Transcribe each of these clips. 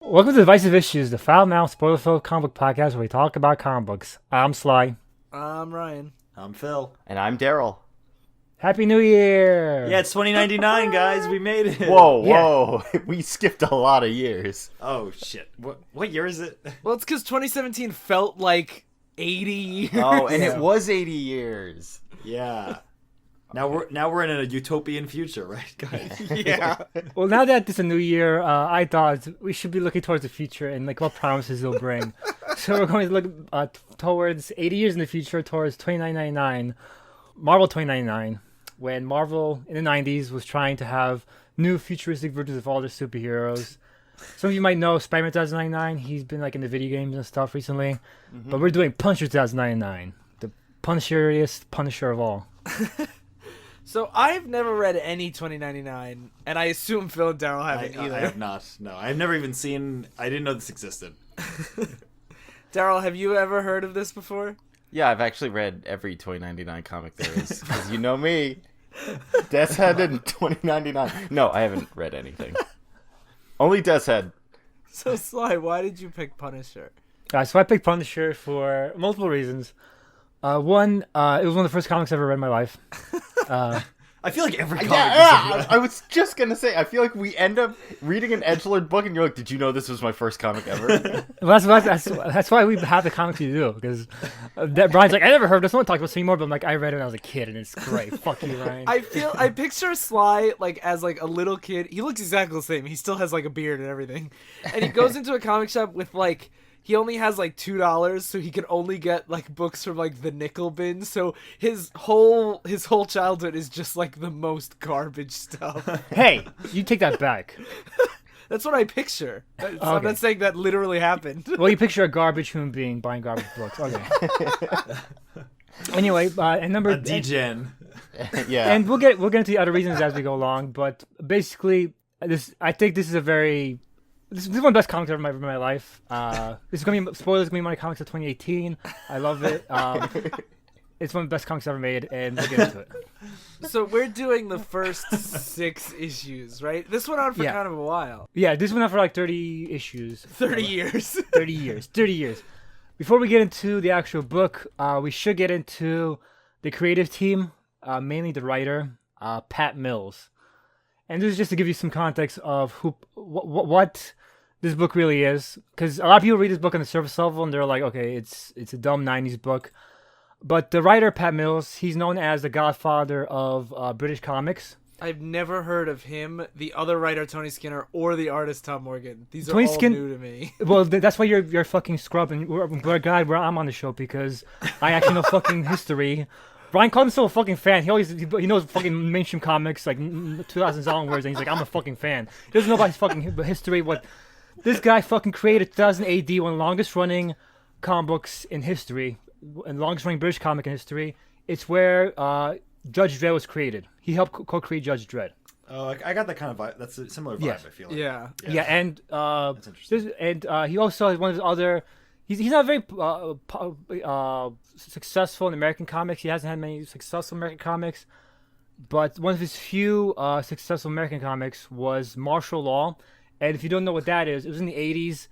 Welcome to Divisive Issues, the foul mouth spoiler-filled comic book podcast where we talk about comic books. I'm Sly. I'm Ryan. I'm Phil. And I'm Darryl. Happy New Year! Yeah, it's 2099, guys. We made it. Whoa. We skipped a lot of years. Oh, shit. What year is it? Well, it's because 2017 felt like 80 years. Oh, and it was 80 years. Yeah. Now we're in a utopian future, right, guys? Yeah. Well, now that it's a new year, I thought we should be looking towards the future and like what promises it'll bring. So we're going to look towards 80 years in the future, towards 2999, Marvel 2099, when Marvel in the 90s was trying to have new futuristic versions of all their superheroes. Some of you might know Spider-Man 2099. He's been like in the video games and stuff recently. Mm-hmm. But we're doing Punisher 2099, the punisheriest Punisher of all. So I've never read any 2099, and I assume Phil and Darryl haven't either. I have not. No, I've never even seen. I didn't know this existed. Darryl, have you ever heard of this before? Yeah, I've actually read every 2099 comic there is. Because you know me. Death's Head in 2099. No, I haven't read anything. Only Death's Head. So Sly, why did you pick Punisher? So I picked Punisher for multiple reasons. One, it was one of the first comics I ever read in my life. I feel like every comic. Yeah, I was just gonna say. I feel like we end up reading an edgelord book, and you're like, "Did you know this was my first comic ever?" Well, that's why we have the comics you do, because Brian's like, I never heard this. No one talked about this anymore, but I'm like, I read it when I was a kid, and it's great. Fuck you, Ryan. I picture Sly like as like a little kid. He looks exactly the same. He still has like a beard and everything, and he goes into a comic shop with like. He only has like $2, so he can only get like books from like the nickel bin. So his whole childhood is just like the most garbage stuff. Hey, you take that back. That's what I picture. I'm Okay. not saying that literally happened. Well, you picture a garbage human being buying garbage books. Okay. Anyway, and number A degen. Yeah. and we'll get into the other reasons as we go along. But basically, I think this is a very. This is one of the best comics I've ever read in my life. This is going to be, spoilers, going to be my comics of 2018. I love it. It's one of the best comics ever made, and we'll get into it. So we're doing the first 6 issues, right? This went on for Yeah. kind of a while. Yeah, this went on for like 30 issues. 30 years. 30 years. 30 years. Before we get into the actual book, we should get into the creative team, mainly the writer, Pat Mills. And this is just to give you some context of what this book really is, because a lot of people read this book on the surface level and they're like, okay, it's a dumb 90s book. But the writer, Pat Mills, he's known as the godfather of British comics. I've never heard of him, the other writer, Tony Skinner, or the artist, Tom Morgan. These are Tony all new to me. Well, that's why you're fucking scrub, and we're glad I'm on the show, because I actually know fucking history. Brian called himself a fucking fan. He knows fucking mainstream comics, like 2000s onwards, and he's like, I'm a fucking fan. He doesn't know about his fucking history. What this guy fucking created 2000 AD, one of the longest running comic books in history, and longest running British comic in history. It's where Judge Dredd was created. He helped co-create Judge Dredd. Oh, I got that kind of vibe. That's a similar vibe. Yeah. I feel like. Yeah, and That's interesting. he also has one of his other. He's not very successful in American comics. He hasn't had many successful American comics, but one of his few successful American comics was Martial Law. And if you don't know what that is, it was in the 80s.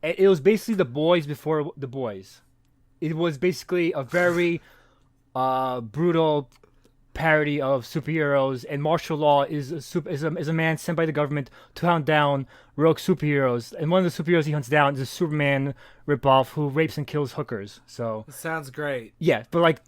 It was basically The Boys before The Boys. It was basically a very brutal parody of superheroes, and Martial Law is a man sent by the government to hunt down rogue superheroes. And one of the superheroes he hunts down is a Superman ripoff who rapes and kills hookers. So Sounds great. yeah, but like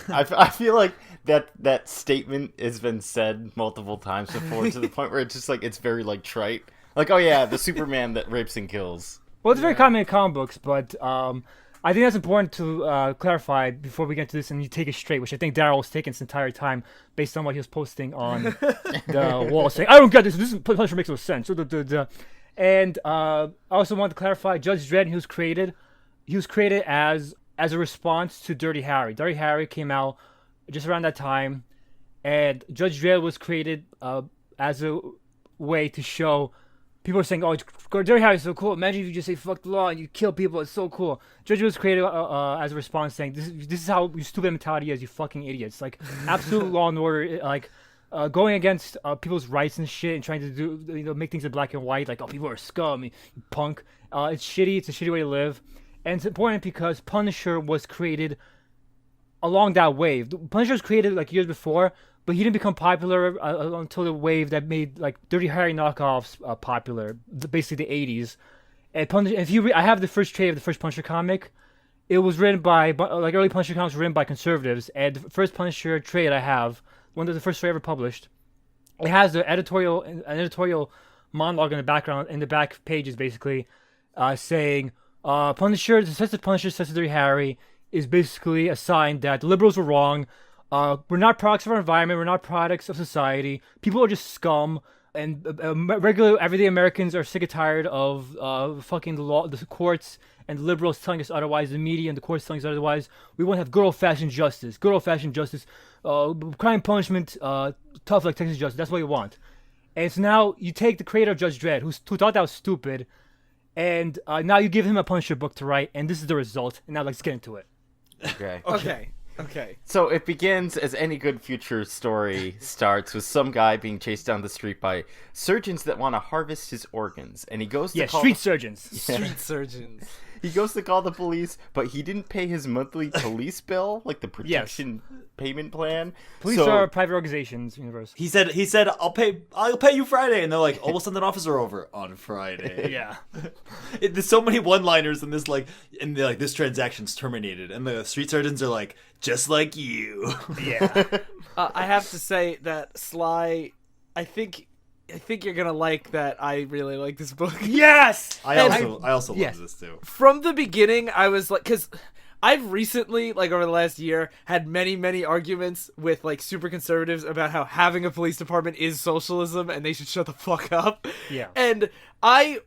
I feel like that statement has been said multiple times before to the point where it's just like, it's very like trite. Like, oh yeah, the Superman that rapes and kills. well, it's very common in comic books, but I think that's important to clarify before we get into this and you take it straight, which I think Darryl was taking this entire time based on what he was posting on the wall, saying, I don't get this. This Punisher makes no sense. And I also want to clarify, Judge Dredd, he was created as a response to Dirty Harry. Dirty Harry came out just around that time, and Judge Dredd was created as a way to show. People are saying, "Oh, Dirty Harry is so cool. Imagine if you just say fuck the law and you kill people. It's so cool." Judge was created as a response, saying, "This is how your stupid mentality is, you fucking idiots. Like absolute law and order. Like going against people's rights and shit, and trying to do make things in black and white, like, oh, people are scum, you punk. It's shitty. It's a shitty way to live, and it's important because Punisher was created along that wave. Punisher was created like years before, but he didn't become popular until the wave that made like Dirty Harry knockoffs popular, basically the '80s. And I have the first trade of the first Punisher comic. It was written by like early Punisher comics were written by conservatives, and the first Punisher trade I have, one of the first trade ever published, it has an editorial monologue in the back pages basically, saying Punisher, the sense of Punisher, says to Dirty Harry, is basically a sign that the liberals were wrong. We're not products of our environment. We're not products of society. People are just scum. And regular, everyday Americans are sick and tired of fucking the law, the courts, and the liberals telling us otherwise. The media and the courts telling us otherwise. We want to have good old-fashioned justice. Good old-fashioned justice. Crime punishment, tough like Texas justice. That's what we want. And so now you take the creator of Judge Dredd, who thought that was stupid, and now you give him a Punisher book to write, and this is the result. And now let's get into it. Okay. So it begins as any good future story starts with some guy being chased down the street by surgeons that want to harvest his organs, and he goes to call street surgeons. Street surgeons. He goes to call the police, but he didn't pay his monthly police bill, like the protection payment plan. Police are private organizations, universe. He said, I'll pay you Friday, and they're like, oh, we'll send an officer over on Friday. Yeah. There's so many one-liners in this, like, and they're like, this transaction's terminated, and the street surgeons are like, just like you. Yeah. I have to say that Sly, I think you're gonna like that. I really like this book. Yes. I also love this too. From the beginning, I was like, because I've recently, like over the last year, had many arguments with like super conservatives about how having a police department is socialism and they should shut the fuck up. Yeah. And I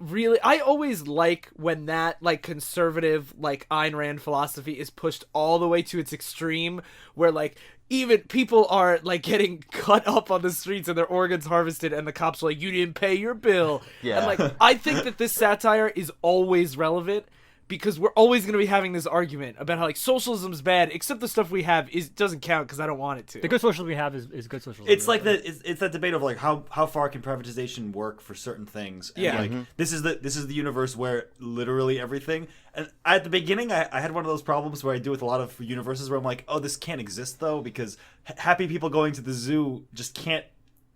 always like when that like conservative like Ayn Rand philosophy is pushed all the way to its extreme, where like even people are like getting cut up on the streets and their organs harvested, and the cops are like, you didn't pay your bill. Yeah. And like I think that this satire is always relevant, because we're always going to be having this argument about how like socialism's bad, except the stuff we have doesn't count because I don't want it to. The good socialism we have is good socialism. It's like it's that debate of like how far can privatization work for certain things. And Yeah. like this is the universe where literally everything. And at the beginning, I had one of those problems where I do with a lot of universes where I'm like, oh, this can't exist though, because happy people going to the zoo just can't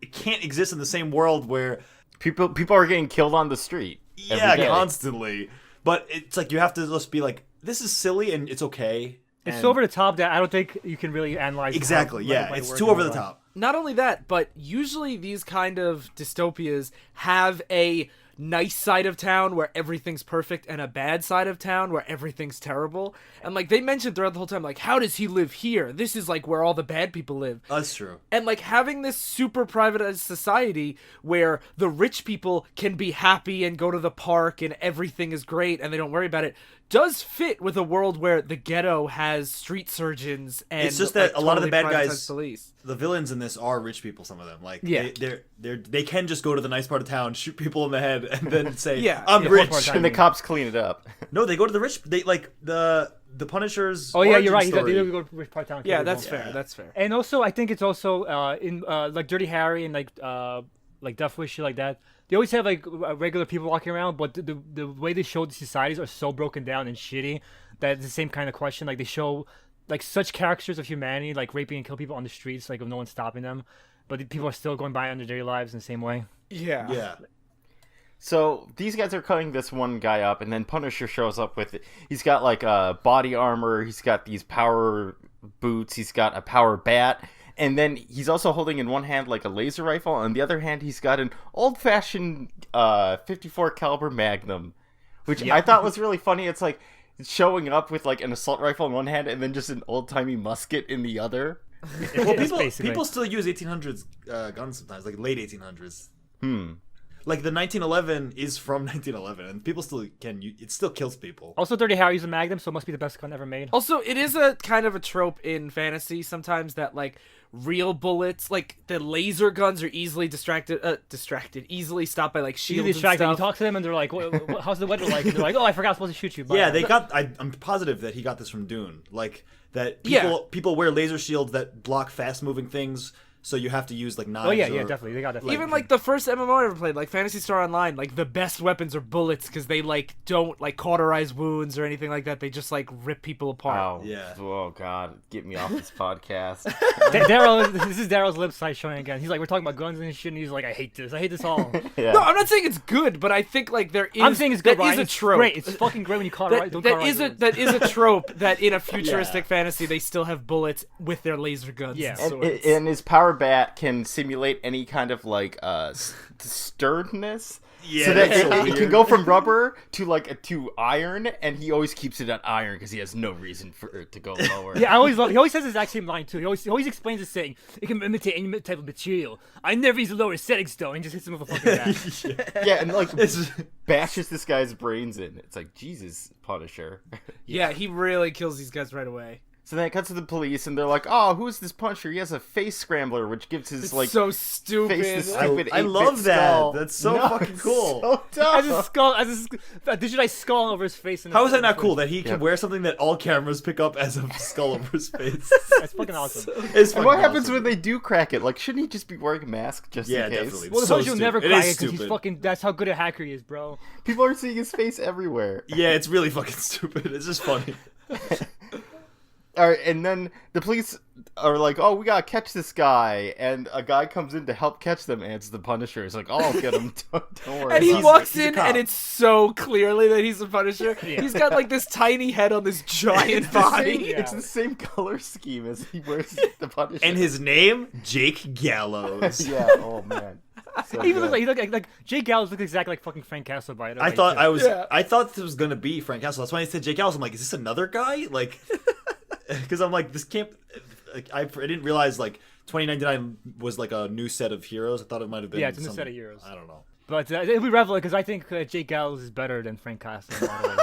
exist in the same world where people are getting killed on the street. every day. Constantly. But it's like you have to just be like, this is silly and it's okay. It's And so over the top that I don't think you can really analyze. exactly, how, yeah, like, it's work too and over the all that. top. Not only that, but usually these kind of dystopias have a nice side of town where everything's perfect and a bad side of town where everything's terrible. And like they mentioned throughout the whole time, like, how does he live here? This is like where all the bad people live. That's true. And like having this super privatized society where the rich people can be happy and go to the park and everything is great and they don't worry about it does fit with a world where the ghetto has street surgeons and It's just that like, a lot of the totally bad privatized guys, police. the villains in this are rich people. Some of them, like Yeah. they can just go to the nice part of town, shoot people in the head, and then say, Yeah. I'm Yeah, rich. part of time. And the cops clean it up. No, they go to the rich. They like the Punishers. Oh yeah, you're origin right. story. They do go to part town. Yeah, that's fair. That's fair. And also, I think it's also in like Dirty Harry and like Death Wish, shit like that. They always have like regular people walking around, but the way they show the societies are so broken down and shitty that it's the same kind of question. Like they show like such caricatures of humanity, like raping and killing people on the streets, like if no one's stopping them, but the people are still going by on their daily lives in the same way. Yeah. Yeah. So these guys are cutting this one guy up, and then Punisher shows up with it. He's got like body armor. He's got these power boots. He's got a power bat. And then he's also holding in one hand like a laser rifle, on the other hand he's got an old-fashioned 54 caliber Magnum, which I thought was really funny. It's like showing up with like an assault rifle in one hand and then just an old-timey musket in the other. Well, Basically. people still use 1800s guns sometimes, like late 1800s. Like the 1911 is from 1911, and people still can. It still kills people. Also, Dirty Harry's a Magnum, so it must be the best gun ever made. Also, it is a kind of a trope in fantasy sometimes that like real bullets, like the laser guns, are easily easily stopped by like shields Easily and distracted. You stuff. talk to them and they're like, "How's the weather like?" And they're like, "Oh, I forgot I was supposed to shoot you." But, Yeah, they got. I'm positive that he got this from Dune. Like that. People wear laser shields that block fast-moving things, so you have to use like knives. Oh yeah, or, definitely. They got that. Even like the first MMO I ever played, like Phantasy Star Online, like the best weapons are bullets because they like don't like cauterize wounds or anything like that. They just like rip people apart. Wow. Yeah. Oh God, get me off this podcast. Daryl, this is Daryl's lip side showing again. He's like, we're talking about guns and shit, and he's like, I hate this all. Yeah. No, I'm not saying it's good, but I think like there is. I'm saying it's good. That is Ryan. a It's trope. great. It's fucking great when you cauterize. That is a trope that in a futuristic fantasy they still have bullets with their laser guns. Yeah. and swords. And his power bat can simulate any kind of like sternness. Yeah, so that that's so it weird. can go from rubber to iron, and he always keeps it at iron because he has no reason for it to go lower. Yeah, I always love. He always says the exact same line too. He always explains this saying, "It can imitate any type of material. I never use the lower settings though," and just hits him with a fucking bat. Yeah, and like bashes this guy's brains in. It's like, Jesus, Punisher. Yeah, he really kills these guys right away. So then it cuts to the police, and they're like, "Oh, who is this Punisher? He has a face scrambler, which gives his It's like so stupid. face the stupid I 8-bit love that. skull." That's so No, fucking it's cool. So dumb. as a digitized skull over his face. How is that not cool that he can Yep. wear something that all cameras pick up as a skull over his face? That's fucking awesome. It's And what fucking happens awesome. when they do crack it? Like, shouldn't he just be wearing a mask just Yeah, in case? definitely. Well, the So point you'll stupid. never It crack is it because he's stupid. fucking. That's how good a hacker he is, bro. People are seeing his face everywhere. Yeah, it's really fucking stupid. It's just funny. All right, and then the police are like, "Oh, we gotta catch this guy," and a guy comes in to help catch them, and it's the Punisher. He's like, "Oh, I'll get him. Don't worry." And he He's- walks he's a in, cop. and it's so clearly that he's a Punisher. Yeah. He's got like this tiny head on this giant body. Yeah. It's the same color scheme as he wears the Punisher. And his name, Jake Gallows. yeah. Oh man. So He even good. looks like Jake Gallows looks exactly like fucking Frank Castle by it. I thought Yeah. I thought this was gonna be Frank Castle. That's why I said Jake Gallows. I'm like, is this another guy? Like, because I'm like, this can't. Like, I didn't realize like 2099 was like a new set of heroes. I thought it might have been. Yeah, it's a new some- set of heroes. I don't know. But it'll be relevant because I think Jake Gallows is better than Frank Castle. In a lot of ways.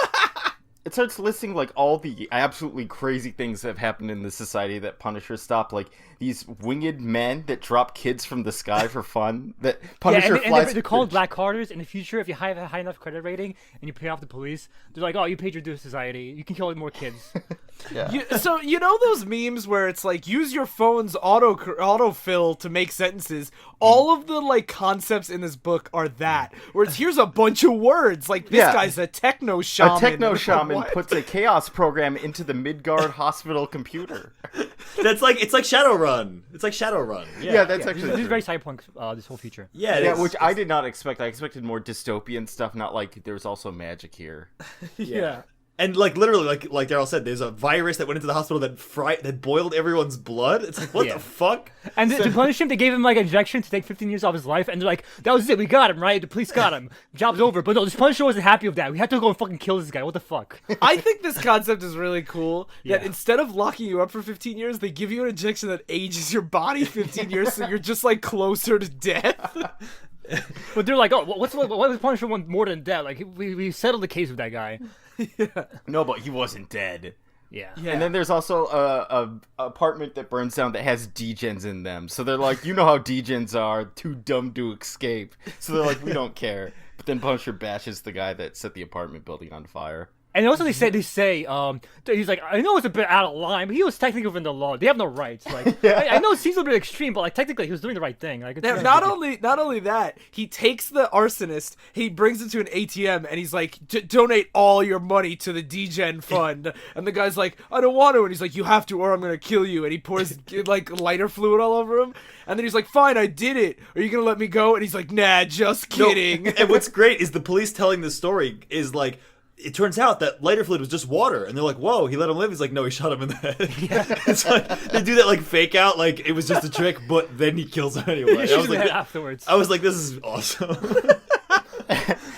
It starts listing like all the absolutely crazy things that have happened in the society that Punisher stopped, like these winged men that drop kids from the sky for fun. That Punisher and flies. they're called Black Carters. In the future, if you have a high enough credit rating and you pay off the police, they're like, "Oh, you paid your dues to society. You can kill more kids." Yeah. So you know those memes where it's like use your phone's autofill to make sentences. All of the like concepts in this book are that. Where it's here's a bunch of words like this Yeah. guy's a techno shaman. A techno shaman What? puts a chaos program into the Midgard hospital computer. That's like it's like Shadowrun. It's like Shadowrun. Yeah, that's This actually is true. very cyberpunk. This whole future. Yeah, it Yeah, is. which I did not expect. I expected more dystopian stuff, not like there's also magic here. Yeah. And like literally, like Darryl said, there's a virus that went into the hospital that boiled everyone's blood. It's like what Yeah. the fuck? And to punish him, they gave him like an injection to take 15 years off his life, and they're like, "That was it. We got him, right? The police got him. Job's over." But no, this Punisher wasn't happy with that. We had to go and fucking kill this guy. What the fuck? I think this concept is really cool. That Yeah. instead of locking you up for 15 years, they give you an injection that ages your body 15 years, so you're just like closer to death. But they're like, "Oh, what does Punisher want more than that? Like, we settled the case with that guy." No, but he wasn't dead. Yeah. And then there's also a apartment that burns down that has degens in them. So they're like, you know how degens are, too dumb to escape. So they're like, we don't care. But then Punisher bashes the guy that set the apartment building on fire. And also they say he's like, I know it's a bit out of line, but he was technically within the law. They have no rights. Like I know it seems a bit extreme, but like technically he was doing the right thing. Like it's Not only that, he takes the arsonist, he brings it to an ATM, and he's like, donate all your money to the Degen fund. And the guy's like, I don't want to. And he's like, you have to, or I'm gonna kill you. And he pours like lighter fluid all over him. And then he's like, fine, I did it. Are you gonna let me go? And he's like, nah, just No, kidding. and what's great is the police telling this story is like. It turns out that lighter fluid was just water, and they're like, "Whoa, he let him live." He's like, "No, he shot him in the head." It's like they do that like fake out, like it was just a trick, but then he kills him anyway. He shoots I was him in the like, head afterwards. I was like, "This is awesome."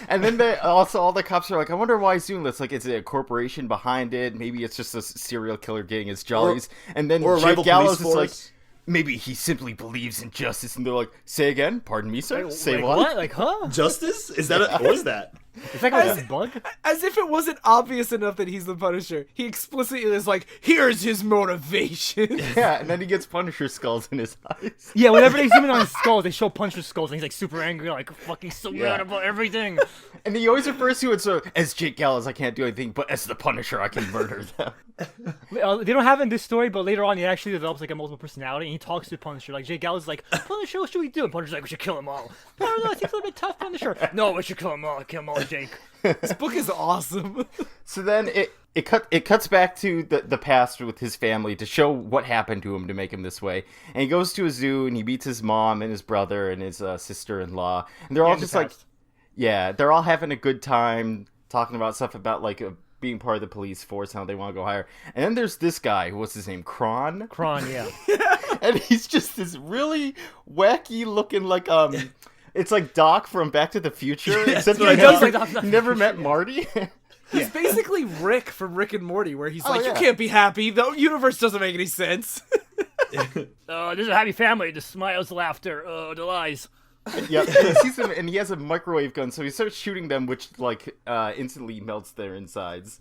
And then all the cops are like, I wonder why he's doing this. Like, is it a corporation behind it? Maybe it's just a serial killer getting his jollies. And then or a Jake rival Gallows police is like, force. maybe he simply believes in justice. And they're like, say again? Pardon me, sir? Say Like, what? Like, huh? Justice? Is that what is that? It's like a bug. As if it wasn't obvious enough that he's the Punisher. He explicitly is like, here's his motivation. Yeah, and then he gets Punisher skulls in his eyes. Yeah, whenever they zoom in on his skulls, they show Punisher's skulls, and he's like super angry, like fucking so mad about everything. And he always refers to it so, as Jake Gallows, I can't do anything, but as the Punisher, I can murder them. They don't have it in this story, but later on, he actually develops like a multiple personality, and he talks to Punisher. Like Jake Gallows is like, Punisher, what should we do? And Punisher's like, we should kill them all. I don't know, it seems a little bit tough, Punisher. No, we should kill them all. Kill them all, Jake. This book is awesome. So then it cuts back to the past with his family to show what happened to him to make him this way. And he goes to a zoo and he meets his mom and his brother and his sister-in-law. And they're all just like, yeah, they're all having a good time talking about stuff about like being part of the police force, how they want to go higher. And then there's this guy, what's his name? Kron, yeah. And he's just this really wacky looking like it's like Doc from Back to the Future, except he never met Marty. He's basically Rick from Rick and Morty, where he's like, yeah. you can't be happy. The universe doesn't make any sense. This is a happy family. The smiles, laughter, the lies. Yeah, and he sees them, and he has a microwave gun, so he starts shooting them, which like instantly melts their insides.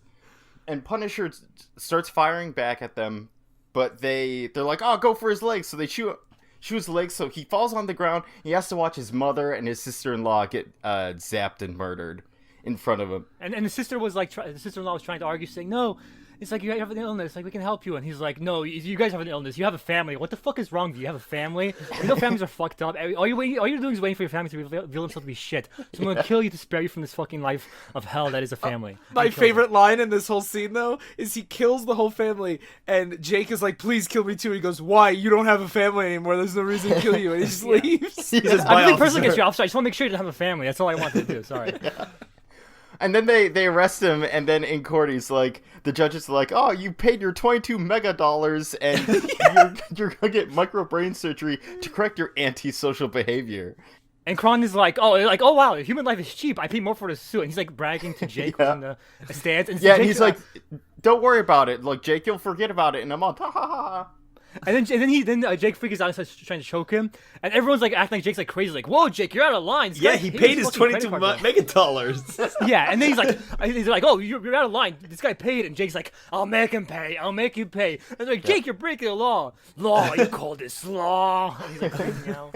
And Punisher starts firing back at them, but they're like, "Oh, go for his legs!" So they shoot his legs. So he falls on the ground. He has to watch his mother and his sister-in-law get zapped and murdered in front of him. And the sister was like, the sister-in-law was trying to argue, saying, "No, it's like you have an illness. Like we can help you." And he's like, "No, you guys have an illness. You have a family. What the fuck is wrong with you? You have a family. You know families are fucked up. All you're doing is waiting for your family to reveal themselves to be shit. So I'm gonna kill you to spare you from this fucking life of hell that is a family." My favorite line in this whole scene, though, is he kills the whole family, and Jake is like, "Please kill me too." He goes, "Why? You don't have a family anymore. There's no reason to kill you." And he just leaves. I think personally against you, officer. I just want to make sure you don't have a family. That's all I wanted to do. Sorry. And then they arrest him, and then in court he's like, the judge is like, "Oh, you paid your $22 mega, and you're gonna get micro brain surgery to correct your antisocial behavior." And Kron is like, oh wow, human life is cheap. I pay more for the suit. And he's like bragging to Jake in the stands. And yeah, and he's like, "Don't worry about it. Look, Jake, you'll forget about it." And I'm all, ha ha ha. And then Jake freaks out and starts trying to choke him, and everyone's like acting like Jake's like crazy, like, "Whoa, Jake, you're out of line." Yeah, he paid his $22 mega. Yeah, and then he's like, "Oh, you're out of line. This guy paid," and Jake's like, "I'll make him pay. I'll make you pay." And they're like, "Jake, you're breaking the law. Law? You call this law?" And he's like, freaking out.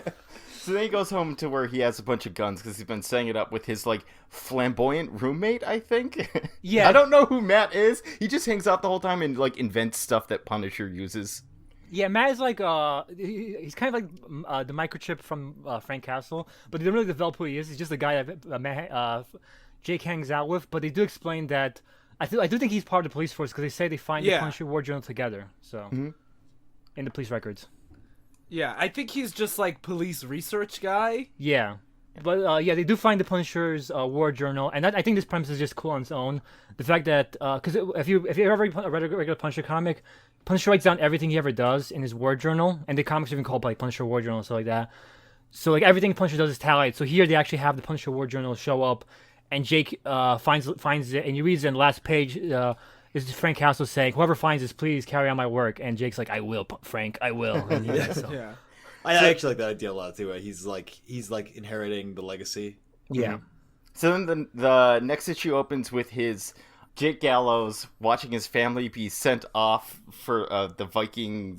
So then he goes home to where he has a bunch of guns because he's been setting it up with his like flamboyant roommate, I think. Yeah, I don't know who Matt is. He just hangs out the whole time and like invents stuff that Punisher uses. Yeah, Matt is like he's kind of like the microchip from Frank Castle, but they don't really develop who he is. He's just the guy that Jake hangs out with. But they do explain that I do think he's part of the police force because they say they find the Punisher War Journal together. So in the police records. Yeah, I think he's just like police research guy. Yeah. But yeah, they do find the Punisher's war journal, and I think this premise is just cool on its own. The fact that because if you ever read a regular Punisher comic, Punisher writes down everything he ever does in his war journal, and the comics are even called like Punisher War Journal and stuff like that. So like everything Punisher does is tallied. So here they actually have the Punisher War Journal show up, and Jake finds it, and he reads it. And the last page is Frank Castle saying, "Whoever finds this, please carry on my work." And Jake's like, "I will, Frank, I will." And he does, so. Yeah. I actually like that idea a lot too. He's like inheriting the legacy. Yeah. So then the next issue opens with his Jake Gallows watching his family be sent off for the Viking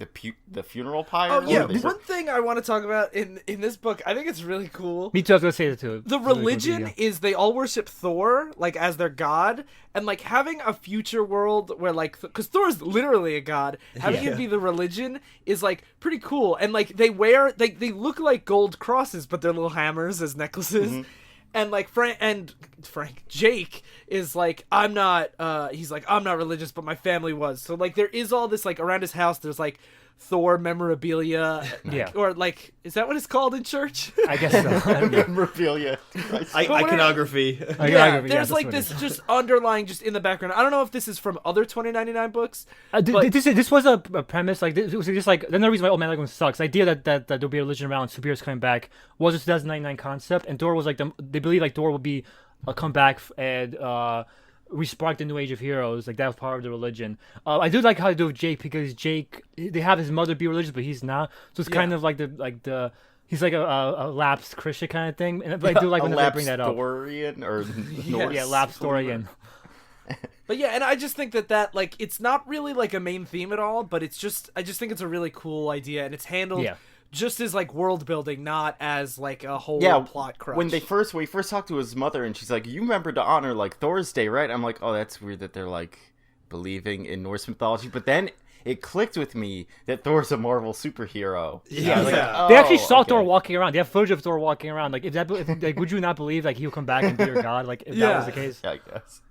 the funeral pyre. Oh yeah, one thing I want to talk about in this book, I think it's really cool. Me too. I was gonna say that too. The religion is they all worship Thor like as their god, and like having a future world where like because Thor is literally a god, having it be the religion is like pretty cool. And like they look like gold crosses, but they're little hammers as necklaces. Mm-hmm. And like Jake is like, I'm not religious, but my family was. So like there is all this like around his house. There's like Thor memorabilia. Yeah. Or like, is that what it's called in church? I guess so. Memorabilia. Iconography. Yeah, there's like this just underlying just in the background. I don't know if this is from other 2099 books. This was a premise. Like this was just like another reason why Old Man Like sucks. The idea that there'll be a religion around, superheroes coming back was a 2099 concept, and Thor was like they believe like Thor will be come back and re-spark the new age of heroes. Like that was part of the religion. I do like how they do with Jake because Jake they have his mother be religious, but he's not. So it's kind of like the He's like a lapsed Christian kind of thing, and I do like when they bring that up. Lapstorian or Yes. Yeah, lapstorian. But yeah, and I just think that like it's not really like a main theme at all, but I just think it's a really cool idea, and it's handled just as like world building, not as like a whole plot crunch. When we first talked to his mother, and she's like, "You remember to honor like Thor's Day, right?" I'm like, "Oh, that's weird that they're like believing in Norse mythology," but then it clicked with me that Thor's a Marvel superhero. Yeah. They actually oh, saw okay. Thor walking around. They have footage of Thor walking around. Like, like, would you not believe like he'll come back and be your god? Like, if that was the case. Yeah, I guess.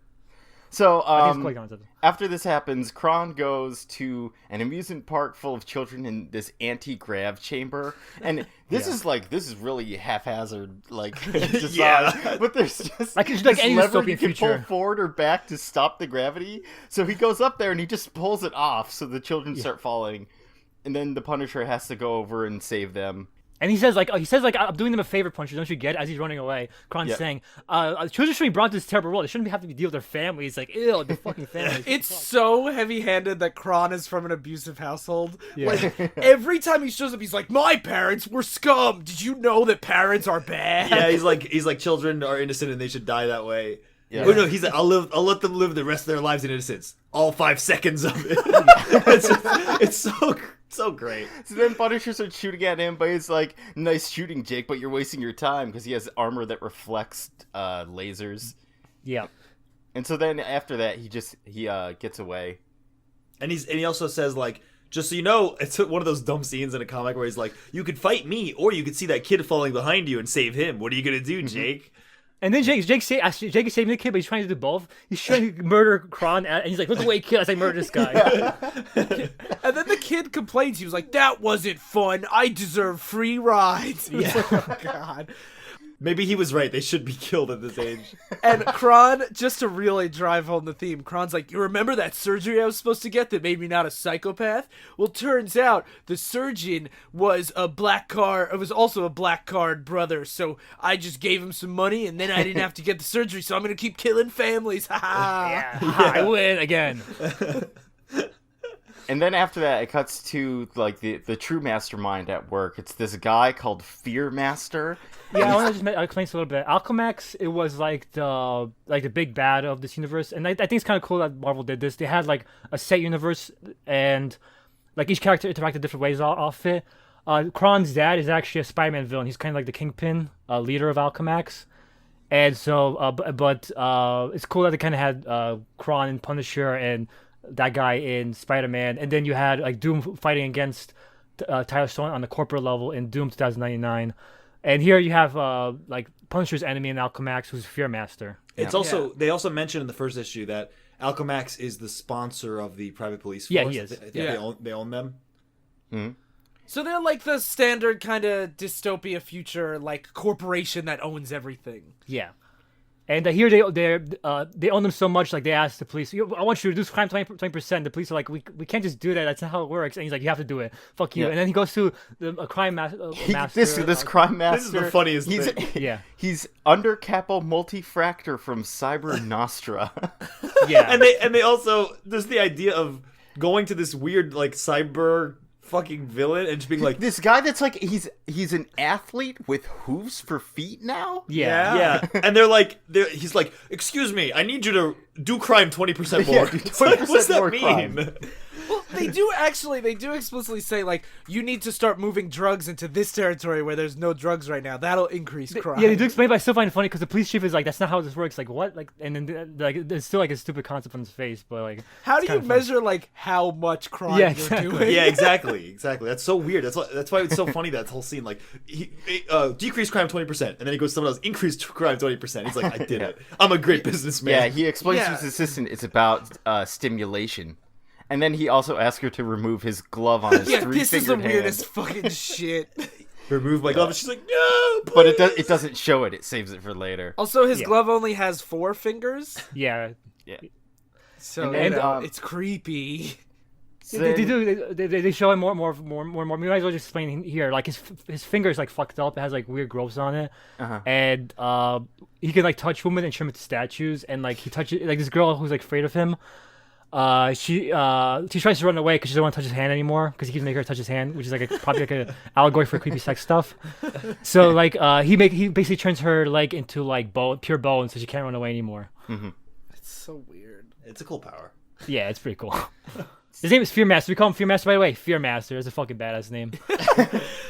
So, I think it's quite concept. after this happens, Kron goes to an amusement park full of children in this anti-grav chamber, and this is really haphazard, like design. Yeah. But there's just Like, it's this like any lever dystopian you can future. pull forward or back to stop the gravity. So he goes up there and he just pulls it off, so the children start falling, and then the Punisher has to go over and save them. And he says like I'm doing them a favor, Punisher. Don't you get it? As he's running away, Kron's saying, children shouldn't be brought to this terrible world. They shouldn't have to deal with their families. Like, ew, the fucking families. It's so heavy-handed that Kron is from an abusive household. Yeah. Like, every time he shows up, he's like, "My parents were scum. Did you know that parents are bad?" Yeah, he's like children are innocent and they should die that way. Yeah. Oh no, he's like, I'll let them live the rest of their lives in innocence. All 5 seconds of it. it's so great. So then Punisher starts shooting at him, but he's like, "Nice shooting, Jake, but you're wasting your time," because he has armor that reflects lasers. Yeah. And so then after that, he gets away. And he also says like, just so you know, it's one of those dumb scenes in a comic where he's like, you could fight me, or you could see that kid falling behind you and save him. What are you gonna do, Jake? And then Jake is saving the kid, but he's trying to do both. He's trying to murder Kron, and he's like, "Look away, kid! As I murder this guy." And then the kid complains. He was like, "That wasn't fun. I deserve free rides." Yeah. Oh, God. Maybe he was right. They should be killed at this age. And Kron, just to really drive home the theme, Kron's like, "You remember that surgery I was supposed to get that made me not a psychopath? Well, turns out the surgeon was also a black card brother, so I just gave him some money, and then I didn't have to get the surgery, so I'm gonna keep killing families. Ha ha." Yeah, I win again. And then after that, it cuts to like the true mastermind at work. It's this guy called Fear Master. Yeah, I want to just explain this a little bit. Alchemax, it was like the big bad of this universe, and I think it's kind of cool that Marvel did this. They had like a set universe, and like each character interacted different ways off it. Kron's dad is actually a Spider-Man villain. He's kind of like the Kingpin, leader of Alchemax. And so, but it's cool that they kind of had Kron and Punisher and that guy in Spider-Man, and then you had like Doom fighting against Tyler Stone on the corporate level in Doom 2099, and here you have like Punisher's enemy in Alchemax, who's Fear Master. It's also they also mentioned in the first issue that Alchemax is the sponsor of the private police force. Yeah, he is. I think Yeah. they own them. Mm-hmm. So they're like the standard kind of dystopia future, like corporation that owns everything. Yeah. And here they own them so much, like they asked the police, "I want you to reduce crime 20%. The police are like, we can't just do that. That's not how it works. And he's like, "You have to do it. Fuck you." Yeah. And then he goes to a crime master. This crime master. This is the funniest thing. Yeah. He's under capo multifractor from Cyber Nostra. Yeah. And they also there's the idea of going to this weird like cyber fucking villain and just being like, This guy that's like he's an athlete with hooves for feet now. Yeah. yeah, and he's like, excuse me, I need you to do crime 20% more. Yeah, do What's 20% that more mean? crime. Well, they do explicitly say, like, you need to start moving drugs into this territory where there's no drugs right now. That'll increase crime. Yeah, they do explain, but I still find it funny because the police chief is like, "That's not how this works." Like, what? Like, and then like, there's still like a stupid concept on his face, but like, How it's do you kinda funny. measure, like, how much crime Yeah, you're exactly. doing? Yeah, exactly. That's so weird. That's why it's so funny, that whole scene. Like, he decrease crime 20%, and then he goes to someone else, increase crime 20%. He's like, I did it. I'm a great businessman. Yeah, he explains to Yeah. his assistant it's about stimulation. And then he also asks her to remove his glove on his Yeah, three-fingered this is the hand. weirdest fucking shit. Remove my glove. And she's like, no, please. But it doesn't show it. It saves it for later. Also, his Yeah. glove only has 4 fingers, Yeah. Yeah. so And, you know, um, it's creepy. So They then- do. They show him more. We might as well just explain here. Like his fingers like fucked up. It has like weird growths on it, and he can like touch women and turn them into statues. And like he touches like this girl who's like afraid of him. she tries to run away because she doesn't want to touch his hand anymore because he keeps making her touch his hand, which is like probably like a allegory for creepy sex stuff. So like he basically turns her leg into like pure bone, so she can't run away anymore. It's so weird. It's a cool power. Yeah, it's pretty cool. His name is Fear Master. We call him Fear Master, by the way. Fear Master. That's a fucking badass name.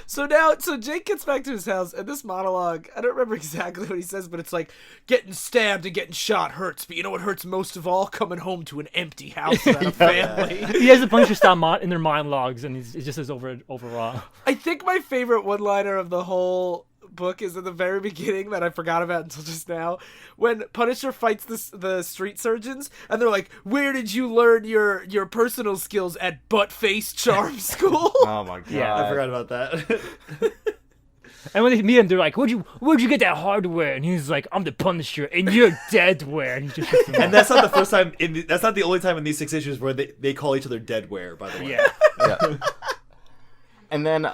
So Jake gets back to his house, and this monologue, I don't remember exactly what he says, but it's like, getting stabbed and getting shot hurts, but you know what hurts most of all? Coming home to an empty house without a family. He has a bunch of stuff in their monologues, and it's just as overall. I think my favorite one-liner of the whole book is at the very beginning that I forgot about until just now, when Punisher fights the street surgeons, and they're like, "Where did you learn your personal skills at butt-face charm school?" Oh my god. Yeah. I forgot about that. And when they meet him, they're like, where'd you get that hardware? And he's like, I'm the Punisher, and you're deadware. And he just shoots him And that's not the first time. That's not the only time in these 6 issues where they call each other deadware. By the way. Yeah. Yeah. And then,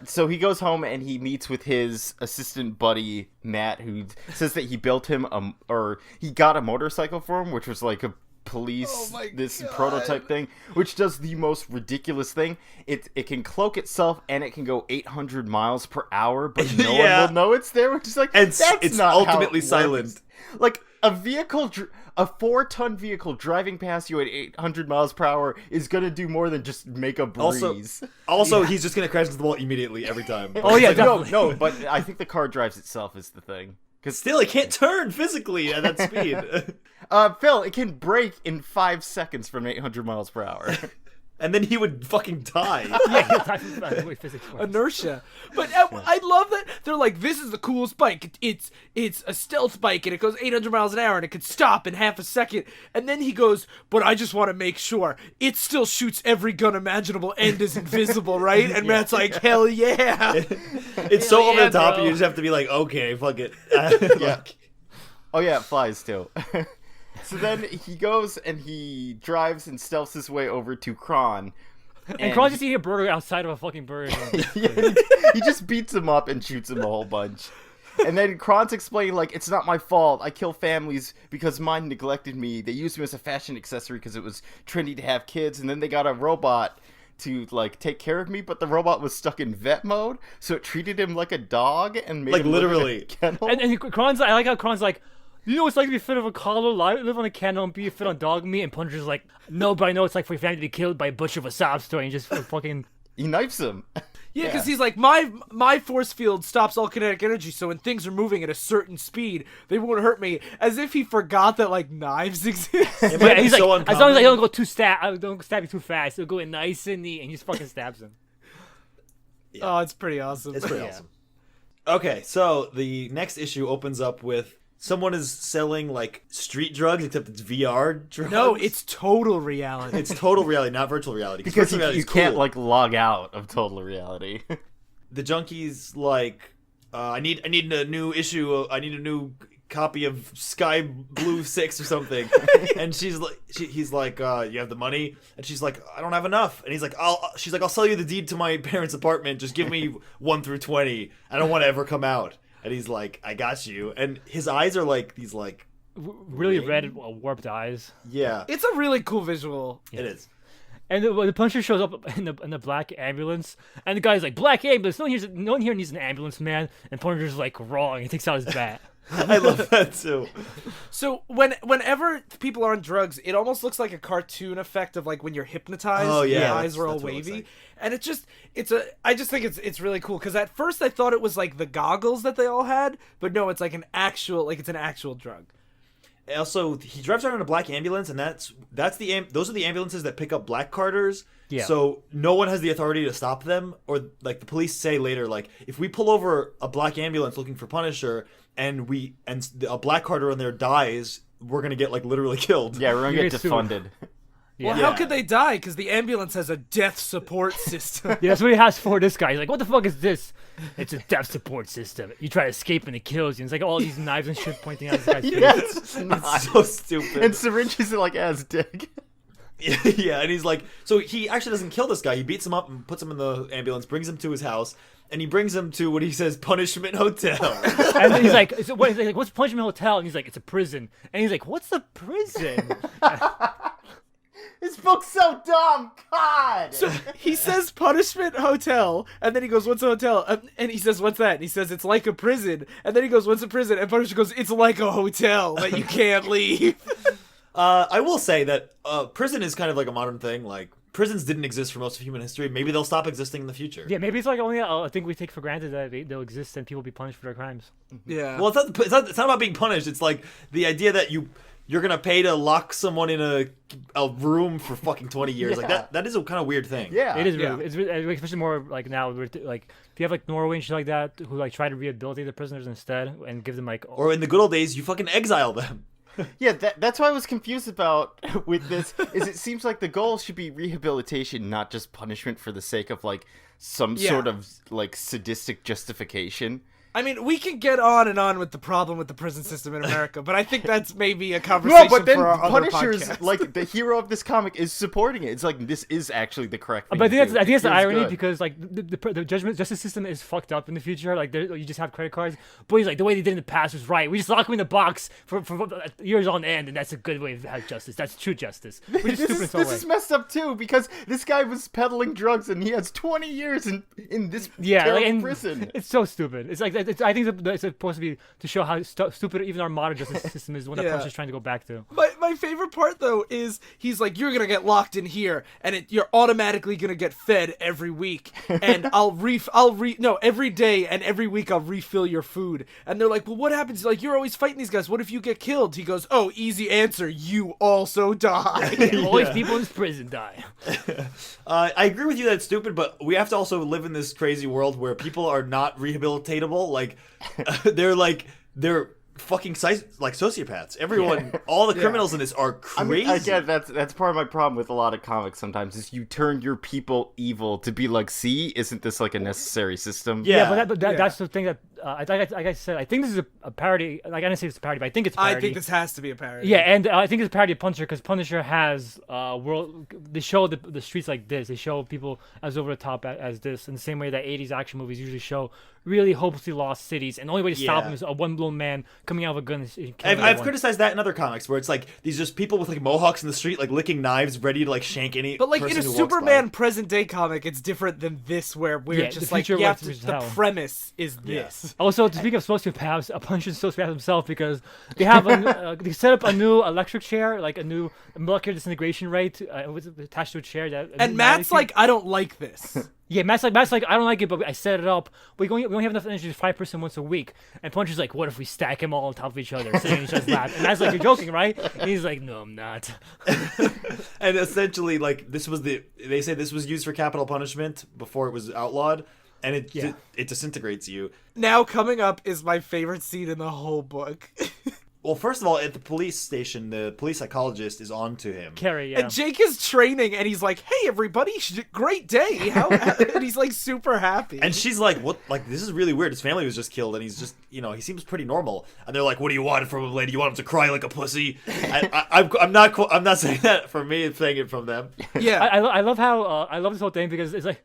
so he goes home and he meets with his assistant buddy, Matt, who says that he built him, or he got a motorcycle for him, which was like a police, this prototype thing, which does the most ridiculous thing. It can cloak itself and it can go 800 miles per hour, but no one will know it's there, which is like, And that's it's not ultimately how it silent. works. Like, a 4-ton vehicle driving past you at 800 miles per hour is gonna do more than just make a breeze. Also, he's just gonna crash into the wall immediately every time. Oh yeah, No, but I think the car drives itself is the thing. Because still, it can't turn physically at that speed. Phil, it can brake in 5 seconds from 800 miles per hour. And then he would fucking die. Yeah, that's the way physics works. Inertia. But I love that they're like, this is the coolest bike. It's a stealth bike and it goes 800 miles an hour and it can stop in half a second. And then he goes, but I just want to make sure it still shoots every gun imaginable and is invisible, right? And Matt's like, hell yeah. It's so over the top, bro. you just have to be like, okay, fuck it. Yeah. Oh yeah, it flies too. So then he goes and he drives and stealths his way over to Kron. And Kron's just eating a burger outside of a fucking burger. Yeah, he just beats him up and shoots him a whole bunch. And then Kron's explaining, like, it's not my fault. I kill families because mine neglected me. They used me as a fashion accessory because it was trendy to have kids. And then they got a robot to, like, take care of me. But the robot was stuck in vet mode. So it treated him like a dog and made Like, him live in a literally. kennel. And Kron's, I like how Kron's like, you know what it's like to be fed of a collar, live on a kennel, and be fed on dog meat? And Punisher's like, no, but I know it's like for your family to be killed by a butcher of a sob story, and just fucking... He knifes him. Yeah, because he's like, my force field stops all kinetic energy, so when things are moving at a certain speed, they won't hurt me. As if he forgot that, like, knives exist. It might Yeah, be he's so like, as long as I uncommon. don't stab you too fast, it'll go in nice and neat, and he just fucking stabs him. Oh, it's pretty awesome. It's pretty awesome. Okay, so the next issue opens up with someone is selling, like, street drugs, except it's VR drugs. No, it's total reality. It's total reality, not virtual reality. Because virtual reality you is can't, cool. like, log out of total reality. The junkie's like, I need a new issue. I need a new copy of Sky Blue 6 or something. And he's like, you have the money? And she's like, I don't have enough. And he's like, she's like, I'll sell you the deed to my parents' apartment. Just give me 1 through 20. I don't want to ever come out. And he's like, I got you. And his eyes are like these, like, Really red, warped eyes. yeah, It's a really cool visual. it is. And the Punisher shows up in the black ambulance, and the guy's like, "Black ambulance? No one here needs an ambulance, man." And Punisher's like, "Wrong." He takes out his bat. I love that too. So whenever people are on drugs, it almost looks like a cartoon effect of like when you're hypnotized. Oh, yeah, your eyes that's are all what it looks wavy, like. and I just think it's really cool because at first I thought it was like the goggles that they all had, but no, it's like an actual drug. Also, he drives around in a black ambulance, and those are the ambulances that pick up black carters. Yeah. So no one has the authority to stop them, or like the police say later, like if we pull over a black ambulance looking for Punisher, and a black carter in there dies, we're gonna get like literally killed. Yeah, we're gonna You're get gonna sue defunded. Well, Yeah. how could they die? Because the ambulance has a death support system. Yeah, that's what he has for this guy. He's like, "What the fuck is this?" It's a death support system. You try to escape and it kills you. And it's like all these knives and shit pointing out this guy's face. Yes, It's so stupid. and syringes are like as dick. Yeah, and he's like, so he actually doesn't kill this guy. He beats him up and puts him in the ambulance, brings him to his house, and he brings him to what he says Punishment Hotel. And then he's like, he's like, "What's Punishment Hotel?" And he's like, "It's a prison." And he's like, "What's a prison?" book's so dumb. God. So he says punishment hotel, and then he goes, "What's a hotel?" And he says, "What's that?" And he says, "It's like a prison." And then he goes, "What's a prison?" And Punisher goes, "It's like a hotel that you can't leave." I will say that prison is kind of like a modern thing. Like, prisons didn't exist for most of human history. Maybe they'll stop existing in the future. Yeah, maybe it's like only a thing we take for granted that they'll exist and people be punished for their crimes. Yeah. Well, it's not about being punished. It's like the idea that you're gonna pay to lock someone in a room for fucking 20 years. Yeah. Like that is a kind of weird thing. Yeah. It is Yeah. really, it's especially more like now, like if you have like Norway and shit like that, who like try to rehabilitate the prisoners instead and give them like. Or in the good old days, you fucking exile them. Yeah, that's what I was confused about with this. Is it seems like the goal should be rehabilitation, not just punishment for the sake of like some Yeah. sort of like sadistic justification. I mean, we can get on and on with the problem with the prison system in America, but I think that's maybe a conversation No, but then for our other Punisher's podcast. like the hero of this comic is supporting it. It's like this is actually the correct thing. But to do. I think that's the It feels irony good. because like the justice system is fucked up in the future. Like you just have credit cards, but he's like the way they did in the past was right. We just lock him in the box for years on end, and that's a good way to have justice. That's true justice. Which is stupid in some This way. is messed up too because this guy was peddling drugs and he has 20 years in this Yeah, terrible like, and prison. it's so stupid. It's like I think it's supposed to be to show how stupid even our modern justice system is. One that Yeah. Punisher's trying to go back to. My favorite part though is he's like, "You're gonna get locked in here, and you're automatically gonna get fed every week, and every day and every week I'll refill your food." And they're like, "Well, what happens? Like, you're always fighting these guys. What if you get killed?" He goes, "Oh, easy answer. You also die." All these people in this prison die. I agree with you that it's stupid, but we have to also live in this crazy world where people are not rehabilitatable. Like, they're fucking like sociopaths. Everyone, all the criminals in this are crazy. I mean, again, that's part of my problem with a lot of comics sometimes is you turn your people evil to be like, see, isn't this like a necessary system? Yeah. But that's the thing that like I said, I think this is a parody. Like I didn't say it's a parody, but I think it's a parody. I think this has to be a parody. Yeah, and I think it's a parody of Punisher because Punisher has they show the streets like this. They show people as over the top as this in the same way that 80s action movies usually show really hopelessly lost cities, and the only way to stop them is a one lone man coming out of a gun and killing I've everyone. criticized that in other comics where it's like these just people with like mohawks in the street like licking knives ready to like shank any But like person in a who walks by. Superman present day comic, it's different than this, where we're Yeah, just the like, future yeah, works as the hell. premise is this. Also, to speak of sociopaths, a Punisher is a sociopath himself because they have they set up a new electric chair, like a new molecular disintegration rate, was attached to a chair. And Matt's like, "I don't like this." Yeah, Matt's like, I don't like it, but I set it up. We only have enough energy for 5% once a week. And Punisher's like, what if we stack them all on top of each other, sitting in each other's lap? And Matt's like, you're joking, right? And he's like, no, I'm not. And essentially, like, they say this was used for capital punishment before it was outlawed, and it disintegrates you. Now coming up is my favorite scene in the whole book. Well, first of all, at the police station, the police psychologist is on to him. Carrie, yeah. And Jake is training, and he's like, "Hey, everybody, great day!" And he's like super happy. And she's like, "What? Like, this is really weird. His family was just killed, and he's just, he seems pretty normal." And they're like, "What do you want from him, lady? You want him to cry like a pussy?" I'm not saying that from me. I'm saying it from them. yeah, I love how I love this whole thing because it's like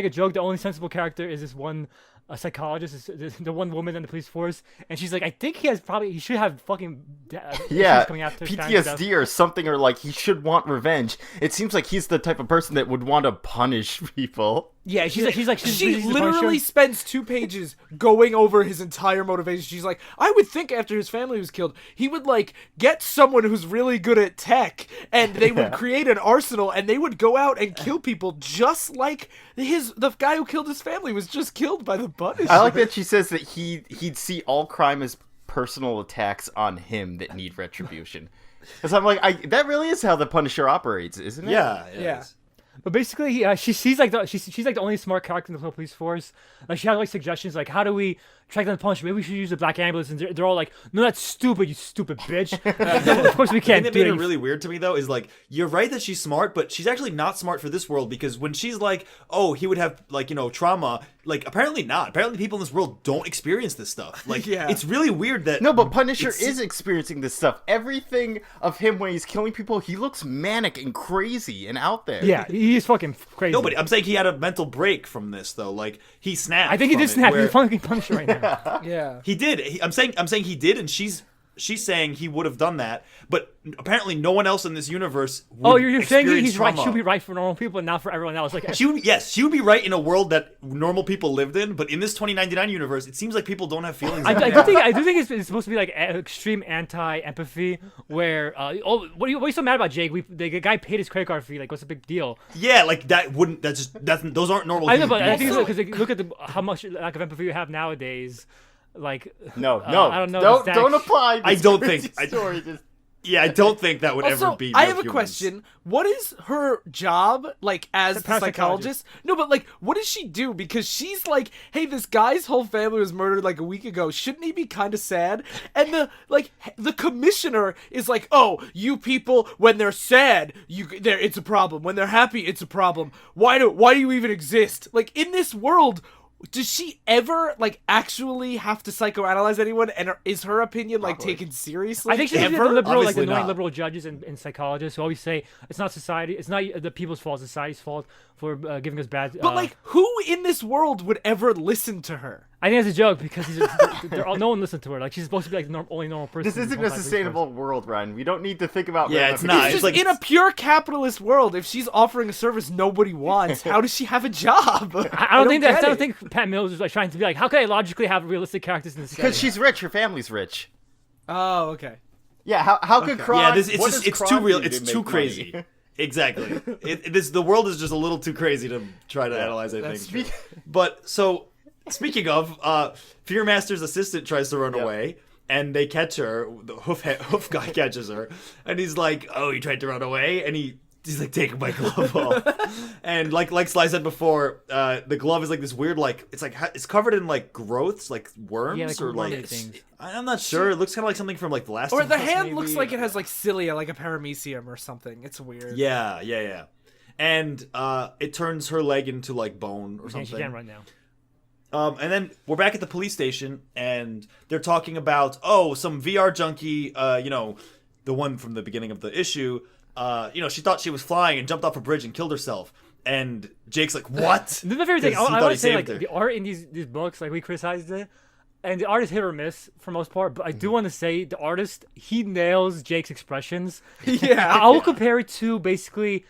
a joke. The only sensible character is this one psychologist, is the one woman in the police force, and she's like, I think he should have fucking issues coming after his parents' death. PTSD or something, or like he should want revenge. It seems like he's the type of person that would want to punish people. Yeah, she's like she the literally Punisher. spends 2 pages going over his entire motivation. She's like, I would think after his family was killed, he would like get someone who's really good at tech, and they would create an arsenal, and they would go out and kill people just like the guy who killed his family was just killed by the Punisher. I like that she says that he'd see all crime as personal attacks on him that need retribution. Because I'm like, that really is how the Punisher operates, isn't it? Yeah. it Yeah. is. But basically, she's like the only smart character in the whole police force. Like she has like suggestions like, how do we track down the Punisher? Maybe we should use the black ambulance. And they're all like, no, that's stupid, you stupid bitch. Of course we The thing can't that do made that. it really weird to me though is like, you're right that she's smart, but she's actually not smart for this world, because when she's like, oh, he would have like, trauma, like apparently not. Apparently people in this world don't experience this stuff. Like, Yeah. it's really weird that No, but Punisher is experiencing this stuff. Everything of him when he's killing people, he looks manic and crazy and out there. Yeah, he's fucking crazy. No, but I'm saying he had a mental break from this though. Like he snapped. I think he from did it, snap. where- He's a fucking Punisher right now. Yeah. He did. I'm saying he did, and she's she's saying he would have done that, but apparently no one else in this universe would Oh, you're saying he's right. trauma. Should be right for normal people and not for everyone else. Like, She would be right in a world that normal people lived in, but in this 2099 universe, it seems like people don't have feelings. I like that. do think it's supposed to be like extreme anti-empathy, where what are you so mad about, Jake? The guy paid his credit card fee. Like, what's the big deal? Yeah, like those aren't normal. I know, but human I think beings. it's because look at how much lack of empathy we have nowadays. Like, No, I don't know. don't apply. I this don't crazy think- story. Just Yeah, I don't think that would Also, ever be. I real have a humans. question. What is her job, like, as a psychologist? No, but, like, what does she do? Because she's like, hey, this guy's whole family was murdered, like, a week ago. Shouldn't he be kind of sad? And the commissioner is like, oh, you people, when they're sad, it's a problem. When they're happy, it's a problem. Why do you even exist? Like, in this world, does she ever, like, actually have to psychoanalyze anyone? And is her opinion, like, taken seriously? I think she's the ever? liberal, like Obviously annoying not. liberal judges and psychologists who always say it's not society, it's not the people's fault, it's society's fault for giving us bad. But, like, who in this world would ever listen to her? I think it's a joke because no one listened to her. Like, she's supposed to be like the only normal person. this in isn't whole a entire sustainable world, Ryan. We don't need to think about. Yeah, it's not. It's just like- in a pure capitalist world. If she's offering a service nobody wants, how does she have a job? I don't think get I don't it. think Pat Mills was like trying to be like, how can I logically have realistic characters in this? Because she's rich. Her family's rich. Oh, okay. Yeah. How could Kron? Yeah, it's what just does it's too Kron real. do It's to too make crazy. money? Exactly. The world is just a little too crazy to try to analyze. I think. But so speaking of, Fearmaster's assistant tries to run away. And they catch her. The hoof guy catches her, and he's like, "Oh, you tried to run away?" And he's like, "Take my glove off." And like Sly said before, the glove is like this weird, like it's covered in like growths, like worms Yeah, like or wormy like things. I'm not sure. It looks kind of like something from like the last. Or of the Us, hand maybe. looks like it has like cilia, like a paramecium or something. It's weird. Yeah. And it turns her leg into like bone or Yeah, something. she can't run now. And then we're back at the police station, and they're talking about, some VR junkie, the one from the beginning of the issue, she thought she was flying and jumped off a bridge and killed herself. And Jake's like, what? This is my favorite thing. 'Cause he I thought want he to say, saved like, her. the art in these books, like, we criticized it, and the art is hit or miss for most part, but I do want to say the artist, he nails Jake's expressions. Yeah. I will compare it to, basically,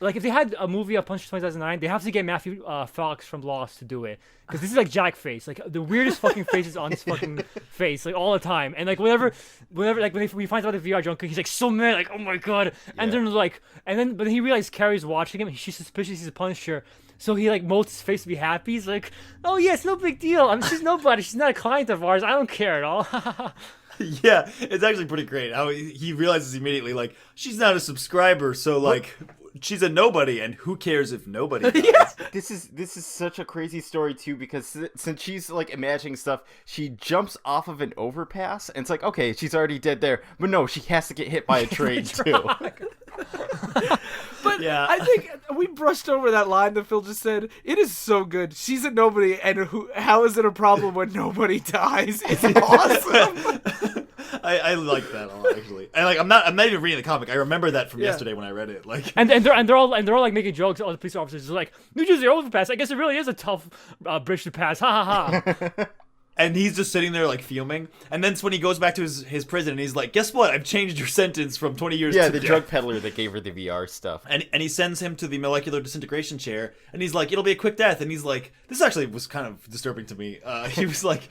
like, if they had a movie of Punch 2009, they have to get Matthew Fox from Lost to do it. Because this is like Jack face. Like, the weirdest fucking faces on his fucking face, like, all the time. And, like, whenever like, when he finds out the VR junkie, he's, like, so mad, like, oh my god. And then, like, but then he realizes Carrie's watching him, she's suspicious he's a Punisher. So he, like, molds his face to be happy. He's like, oh, yeah, it's no big deal. She's nobody. She's not a client of ours. I don't care at all. Yeah, it's actually pretty great how he realizes immediately, like, she's not a subscriber, so, like, she's a nobody, and who cares if nobody does? This is such a crazy story too, because since she's like imagining stuff, she jumps off of an overpass, and it's like, okay, she's already dead there, but no, she has to get hit by a train too. But Yeah. I think we brushed over that line that Phil just said. It is so good. She's a nobody, and how is it a problem when nobody dies? It's awesome. I like that a lot, actually. And, like, I'm not even reading the comic. I remember that from yesterday when I read it. Like, And they're all like making jokes. All the police officers are like, New Jersey overpass. I guess it really is a tough bridge to pass. Ha ha ha. and he's just sitting there, like, fuming. And then it's when he goes back to his prison, and he's like, guess what? I've changed your sentence from 20 years Yeah, to the death. drug peddler that gave her the VR stuff. And he sends him to the molecular disintegration chair, and he's like, it'll be a quick death. And he's like, this actually was kind of disturbing to me. He's like,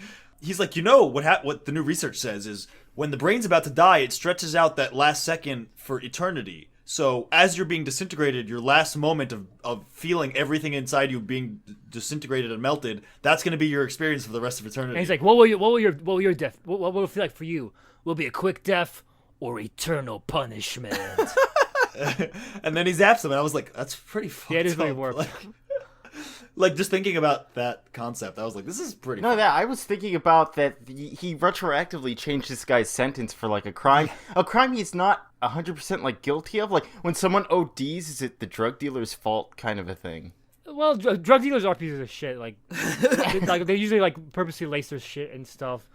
what the new research says is when the brain's about to die, it stretches out that last second for eternity. So as you're being disintegrated, your last moment of feeling everything inside you being disintegrated and melted, that's going to be your experience for the rest of eternity. And he's like, what will your death? What will it feel like for you? Will it be a quick death or eternal punishment? And then he zaps him, and I was like, that's pretty fucked Yeah, it is up. really warped. Like, just thinking about that concept, I was like, this is pretty No, I was thinking about that he retroactively changed this guy's sentence for like a crime he's not 100% like guilty of. Like when someone ODs, is it the drug dealer's fault kind of a thing? Well, drug dealers are pieces of shit. Like, they usually like purposely lace their shit and stuff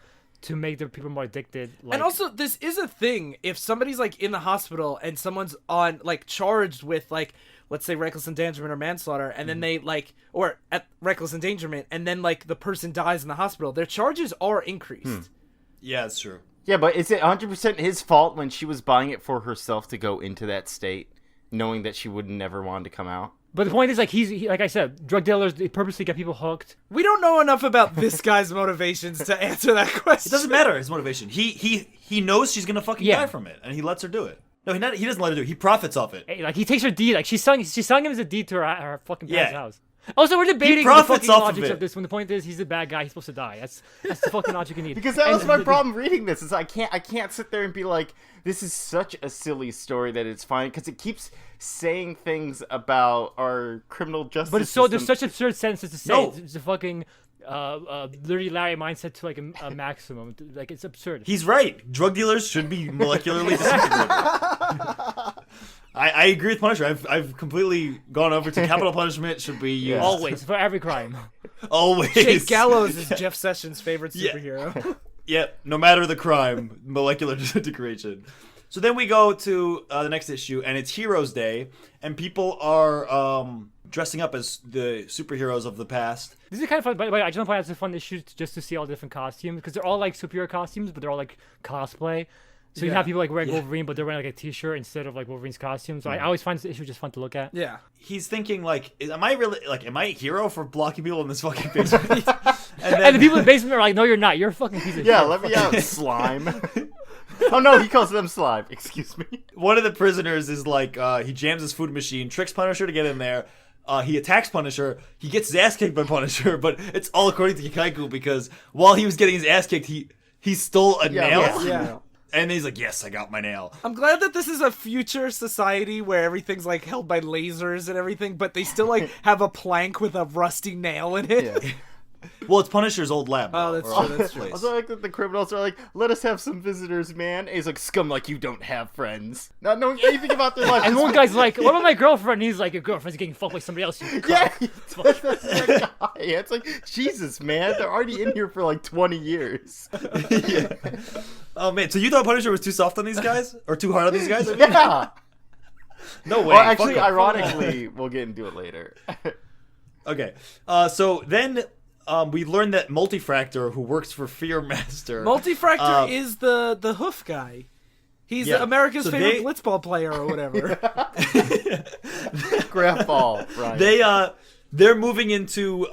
to make their people more addicted. Like, And also, this is a thing. If somebody's like in the hospital and someone's on like charged with like, let's say reckless endangerment or manslaughter, and then they like, or at reckless endangerment, and then like the person dies in the hospital, their charges are increased. Yeah, it's true. Yeah, but is it 100% his fault when she was buying it for herself to go into that state, knowing that she would never want to come out? But the point is, like, like I said, drug dealers, they purposely get people hooked. We don't know enough about this guy's motivations to answer that question. It doesn't matter his motivation. He knows she's gonna fucking die from it, and he lets her do it. No, he doesn't let her do it. He profits off it. Hey, like, he takes her deed. Like, she's selling him as a deed to her fucking parents' house. Also, we're debating the profits fucking off of logic it. of this when the point is he's a bad guy. He's supposed to die. That's the fucking logic you need. Because that was my problem reading this. Is I can't sit there and be like, this is such a silly story that it's fine, because it keeps saying things about our criminal justice But it's system. there's such absurd sentences to say. No. It's a fucking Dirty Larry mindset to like a maximum. Like, it's absurd. He's right. Drug dealers should be molecularly disintegrated. I agree with Punisher. I've completely gone over to capital punishment should be used. Always, for every crime. Always. Jake Gallows is Jeff Sessions' favorite superhero. Yep, no matter the crime, molecular disintegration. So then we go to the next issue, and it's Heroes Day, and people are dressing up as the superheroes of the past. This is kind of fun. By the way, I just want to point out it's a fun issue just to see all the different costumes, because they're all like superhero costumes, but they're all like cosplay. So you have people like wearing Wolverine, but they're wearing like a t-shirt instead of like Wolverine's costume. So I always find this issue just fun to look at. Yeah. He's thinking like, am I a hero for blocking people in this fucking basement? And the people in the basement are like, no, you're not. You're a fucking piece of shit. let me out, slime. Oh no, he calls them slime. Excuse me. One of the prisoners is like, he jams his food machine, tricks Punisher to get in there. He attacks Punisher. He gets his ass kicked by Punisher, but it's all according to Kaiku because while he was getting his ass kicked, he stole a nail. Yeah. And he's like, yes, I got my nail. I'm glad that this is a future society where everything's like held by lasers and everything, but they still like have a plank with a rusty nail in it. Yeah. Well, it's Punisher's old lab. Oh, that's or true, that's true. place. Also, like that the criminals are like, let us have some visitors, man. And he's like, scum like you don't have friends. Not knowing anything about their life. And one guy's like, what about my girlfriend? And he's like, your girlfriend's getting fucked by somebody else. You yeah, cunt." that's the guy. It's like, Jesus, man. They're already in here for like 20 years. Yeah. Oh, man. So you thought Punisher was too soft on these guys? Or too hard on these guys? Yeah. No way. Well, actually, Fuck 'em. ironically, we'll get into it later. Okay. So then we learned that Multifractor, who works for Fearmaster... Multifractor is the hoof guy. He's America's favorite blitzball player or whatever. Graph ball, right. They're moving into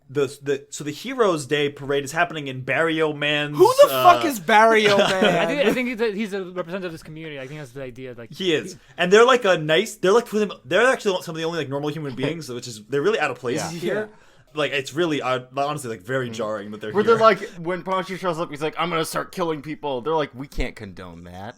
the Heroes Day parade is happening in Barrio Man's... Who the fuck is Barrio Man? I think he's a representative of this community. I think that's the idea. Like He is, and they're like they're actually some of the only like normal human beings, which is they're really out of place here. Like it's really honestly like very jarring that they're Where here. they're like, when Punisher shows up, he's like, I'm gonna start killing people. They're like, we can't condone that.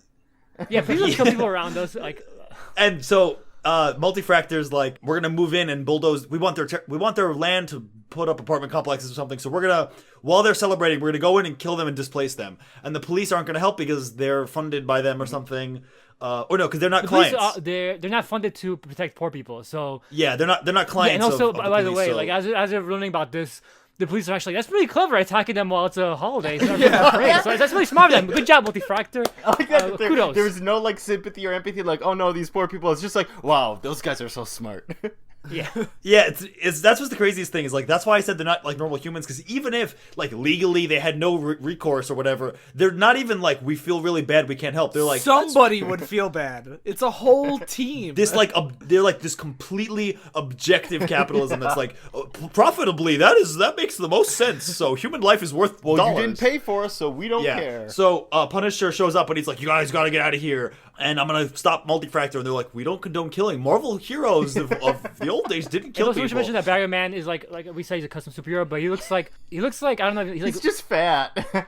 yeah, please don't kill people around us. Like, and so Multifractor's like, we're gonna move in and bulldoze. We want their land to put up apartment complexes or something. So we're gonna, while they're celebrating, we're gonna go in and kill them and displace them. And the police aren't gonna help because they're funded by them or something. Or no, because they're not clients. They're not funded to protect poor people. So yeah, they're not clients. and also, of the by the police, way, so. like as they're learning about this, the police are actually, that's pretty clever, attacking them while it's a holiday. So that's really smart of them. Good job, Multifractor. I like that kudos. there was no like sympathy or empathy. Like, oh no, these poor people. It's just like, wow, those guys are so smart. Yeah. Yeah, it's that's what's the craziest thing is like that's why I said they're not like normal humans because even if like legally they had no recourse or whatever, they're not even like we feel really bad we can't help. They're like somebody would feel bad. It's a whole team. this like they're like this completely objective capitalism that's like profitably that makes the most sense. So human life is worth dollars. You didn't pay for us, so we don't care. So Punisher shows up and he's like, you guys gotta get out of here. And I'm gonna stop Multifractor. And they're like, we don't condone killing. Marvel heroes of the old days didn't kill people. We should mention that Barrio Man is like we say he's a custom superhero, but he looks like I don't know. He's just fat.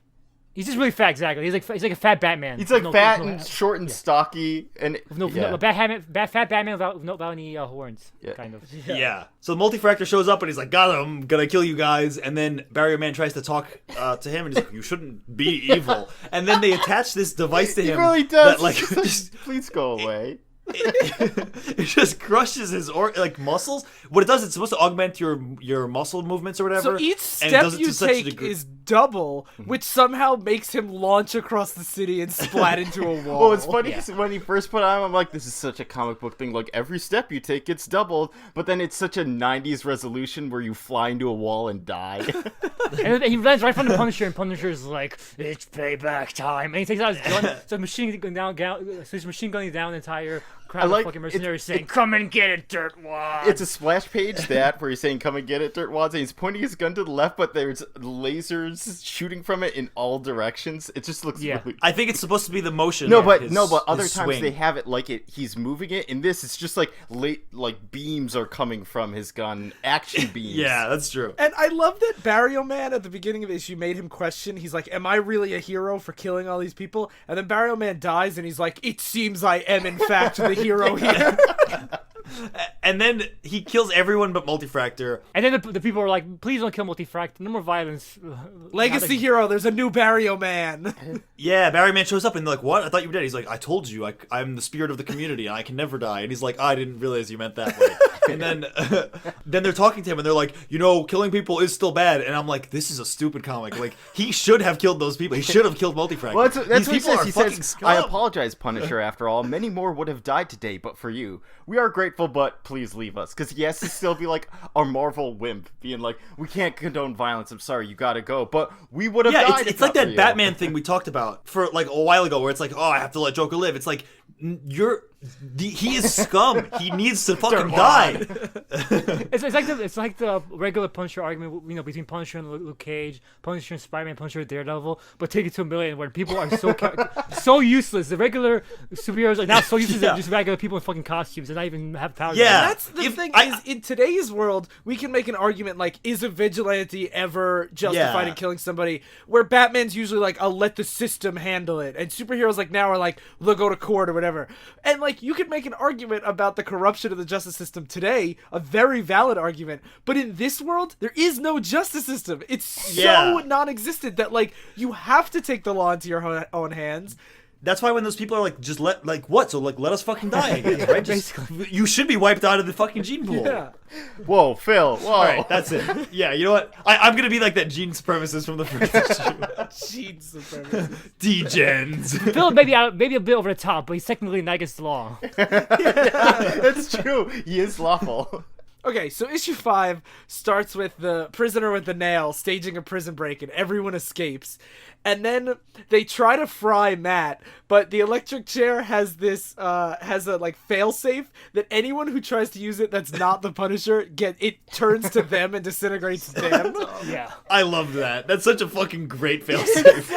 He's just really fat. Exactly. He's like a fat Batman. He's like fat and short and stocky and fat Batman without any horns. Yeah. Kind of. Yeah. So Multifractor shows up and he's like, got him, gonna kill you guys. And then Barrio Man tries to talk to him and he's like, you shouldn't be evil. And then they attach this device to him. He really does. That, like, Just, please go away. it just crushes his muscles. What it does, it's supposed to augment your muscle movements or whatever. So each and it step does it you to such a take degree. is double, which somehow makes him launch across the city and splat into a wall. Well, it's funny 'cause when he first put it on, I'm like, this is such a comic book thing. Like, every step you take gets doubled, but then it's such a 90s resolution where you fly into a wall and die. And then he lands right from the Punisher, and Punisher's like, "It's payback time." And he takes out his gun, so he's machine gunning down the entire crowd like- of fucking mercenaries, saying, "Come and get it, dirtwad." It's a splash page where he's saying, come and get it, dirtwads, and he's pointing his gun to the left, but there's lasers shooting from it in all directions. It just looks really... I think it's supposed to be the motion. No, of but his, other his times swing. they have it like he's moving it. In this, it's just like beams are coming from his gun, action beams. Yeah, that's true. And I love that Barrio Man at the beginning of the issue made him question. He's like, "Am I really a hero for killing all these people?" And then Barrio Man dies, and he's like, "It seems I am in fact the hero here." And then he kills everyone but Multifractor. And then the people are like, "Please don't kill Multifractor. No more violence." Legacy hero, there's a new Barrio Man. Yeah, Barry Man shows up and they're like, "What? I thought you were dead." He's like, "I told you, I'm the spirit of the community and I can never die." And he's like, "I didn't realize you meant that way." And then they're talking to him and they're like, "Killing people is still bad." And I'm like, this is a stupid comic. Like, he should have killed those people. He should have killed Multifractor. Well, that's These what he people says. are He fucking says, scum. "I apologize, Punisher, after all. Many more would have died today, but for you. We are grateful, but please leave us." Because he has to still be like a Marvel wimp, being like, "We can't condone violence. I'm sorry, you gotta go. But we would have died." It's like that Batman thing we talked about for like a while ago, where it's like, "Oh, I have to let Joker live." It's like, he is scum. He needs to fucking die. It's like the regular Punisher argument, between Punisher and Luke Cage, Punisher and Spider-Man, Punisher and Daredevil, but take it to a million, where people are so useless. The regular superheroes are now so useless they're just regular people in fucking costumes and not even have powers. Yeah. That's the thing is, in today's world, we can make an argument like, is a vigilante ever justified in killing somebody? Where Batman's usually like, "I'll let the system handle it," and superheroes like now are like, "They'll go to court or whatever." And like, you could make an argument about the corruption of the justice system today, a very valid argument. But in this world, there is no justice system. It's so non-existent that like you have to take the law into your own hands. That's why when those people are like, "Just let let us fucking die," I guess, right? Basically, you should be wiped out of the fucking gene pool. Yeah. Whoa, Phil. Whoa. All right, that's it. Yeah, you know what? I'm gonna be like that gene supremacist from the first issue. Gene supremacy. Degens. Phil maybe a bit over the top, but he's technically not against the law. That's true. He is lawful. Okay, so issue 5 starts with the prisoner with the nail staging a prison break, and everyone escapes. And then they try to fry Matt, but the electric chair has this has a like failsafe that anyone who tries to use it that's not the Punisher it turns to them and disintegrates them. Yeah. I love that. That's such a fucking great failsafe.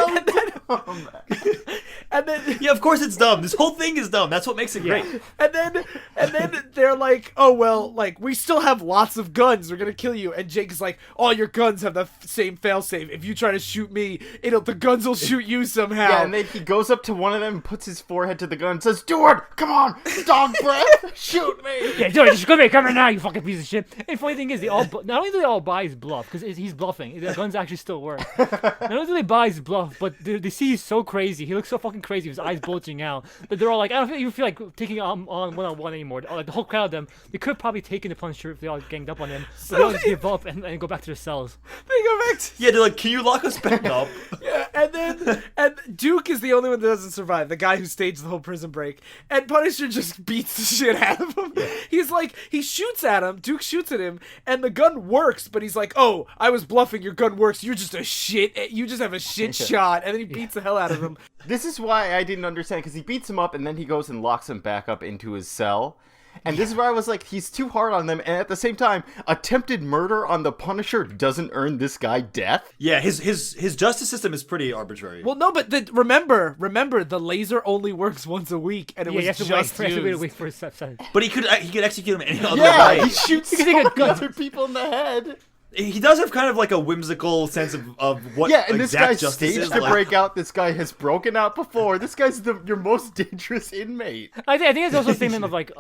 And then Yeah, of course it's dumb. This whole thing is dumb. That's what makes it great. And then they're like, "Oh well, like we still have lots of guns. We're gonna kill you." And Jake is like, "All your guns have the same failsafe. If you try to shoot me, the guns will shoot you somehow." Yeah, and then he goes up to one of them and puts his forehead to the gun and says, "Do it! Come on! Dog breath! Shoot me!" Yeah, dude, just come here now, you fucking piece of shit. And funny thing is, not only do they all buy his bluff, because he's bluffing, the guns actually still work. Not only do they buy his bluff, but they see he's so crazy, he looks so fucking crazy, his eyes bulging out, that they're all like, I don't even feel like taking on one-on-one anymore. Like, the whole crowd of them, they could have probably taken the Punisher if they all ganged up on him, but they all just give up and go back to their cells. They go back to Yeah, they're like, "Can you lock us back up?" Yeah, and Duke is the only one that doesn't survive, the guy who staged the whole prison break. And Punisher just beats the shit out of him. He's like, he shoots at him, Duke shoots at him, and the gun works, but he's like, "Oh, I was bluffing, your gun works, you just have a shit shot." And then he beats the hell out of him. This is why I didn't understand, because he beats him up and then he goes and locks him back up into his cell. And this is where I was like, he's too hard on them, and at the same time, attempted murder on the Punisher doesn't earn this guy death. Yeah, his justice system is pretty arbitrary. Well, no, but remember, the laser only works once a week, and it Yeah, you have was to just used. wait for his set. But he could execute him any other Yeah, way. he shoots can take a gun. other people in the head. He does have kind of like a whimsical sense of what Yeah, and this exact guy's justice staged is. to Like, break out. This guy has broken out before. This guy's your most dangerous inmate. I think it's also a statement of like,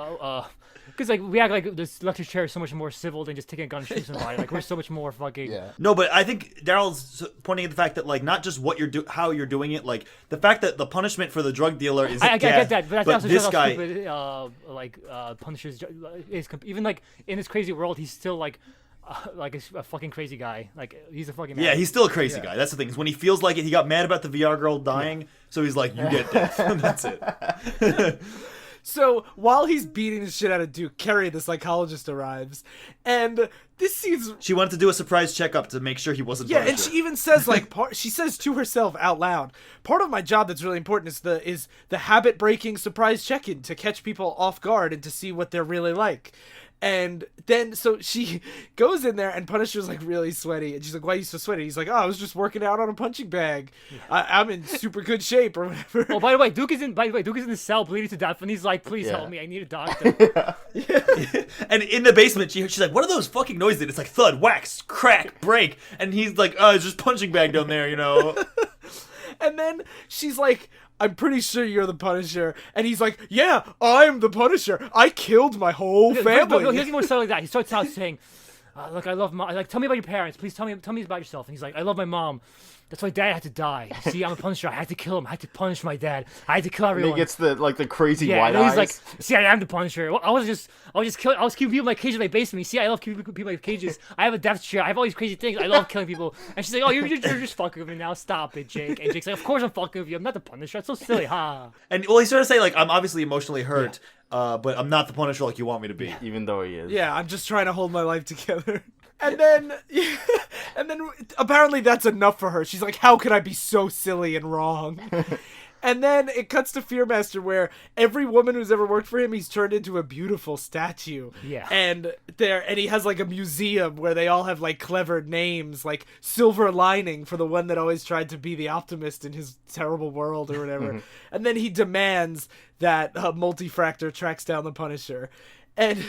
because like we act like this lecture chair is so much more civil than just taking a gun and shooting somebody. Like we're so much more fucking. Yeah. no, but I think Daryl's pointing at the fact that like not just what how you're doing it, like the fact that the punishment for the drug dealer is I death, get that, but that's also this shows guy. how stupid Punisher's is. Even like in this crazy world, he's still like a fucking crazy guy. Like he's a fucking Yeah, he's still a crazy guy. That's the thing. Is when he feels like it, he got mad about the VR girl dying, so he's like, "You get death." That's it. So while he's beating the shit out of Duke, Carrie, the psychologist, arrives, and this seems. She wanted to do a surprise checkup to make sure he wasn't. Yeah, and punished. she even says like she says to herself out loud, part of my job that's really important is the habit breaking surprise check-in to catch people off guard and to see what they're really like. And then so she goes in there and Punisher's like really sweaty and she's like, why are you so sweaty? He's like, oh, I was just working out on a punching bag. I'm in super good shape or whatever. Oh, by the way, Duke is in the cell bleeding to death, and he's like, please help me, I need a doctor. And in the basement, she's like, "What are those fucking noises?" It's like thud, wax, crack, break, and he's like, "Oh, it's just punching bag down there, you know." And then she's like, I'm pretty sure you're the Punisher. And he's like, yeah, I'm the Punisher. I killed my whole family. No, he doesn't even start like that. He starts out saying, look, I love mom. Like, tell me about your parents. Please tell me about yourself. And he's like, I love my mom. That's why dad had to die. See, I'm a Punisher. I had to kill him. I had to punish my dad. I had to kill everyone. And he gets the crazy wide and eyes. he's like, see, I am the Punisher. I was keeping people in my cage in my basement. See, I love keeping people in my cages. I have a death chair. I have all these crazy things. I love killing people. And she's like, oh, you're just fucking with me now. Stop it, Jake. And Jake's like, of course I'm fucking with you. I'm not the Punisher. That's so silly, ha. And well, he's trying to say like, I'm obviously emotionally hurt, but I'm not the Punisher like you want me to be. Even though he is. Yeah, I'm just trying to hold my life together. And then apparently that's enough for her. She's like, how could I be so silly and wrong? And then it cuts to Fearmaster, where every woman who's ever worked for him, he's turned into a beautiful statue. Yeah. And he has like a museum where they all have like clever names, like Silver Lining for the one that always tried to be the optimist in his terrible world or whatever. And then he demands that Multifractor tracks down the Punisher. And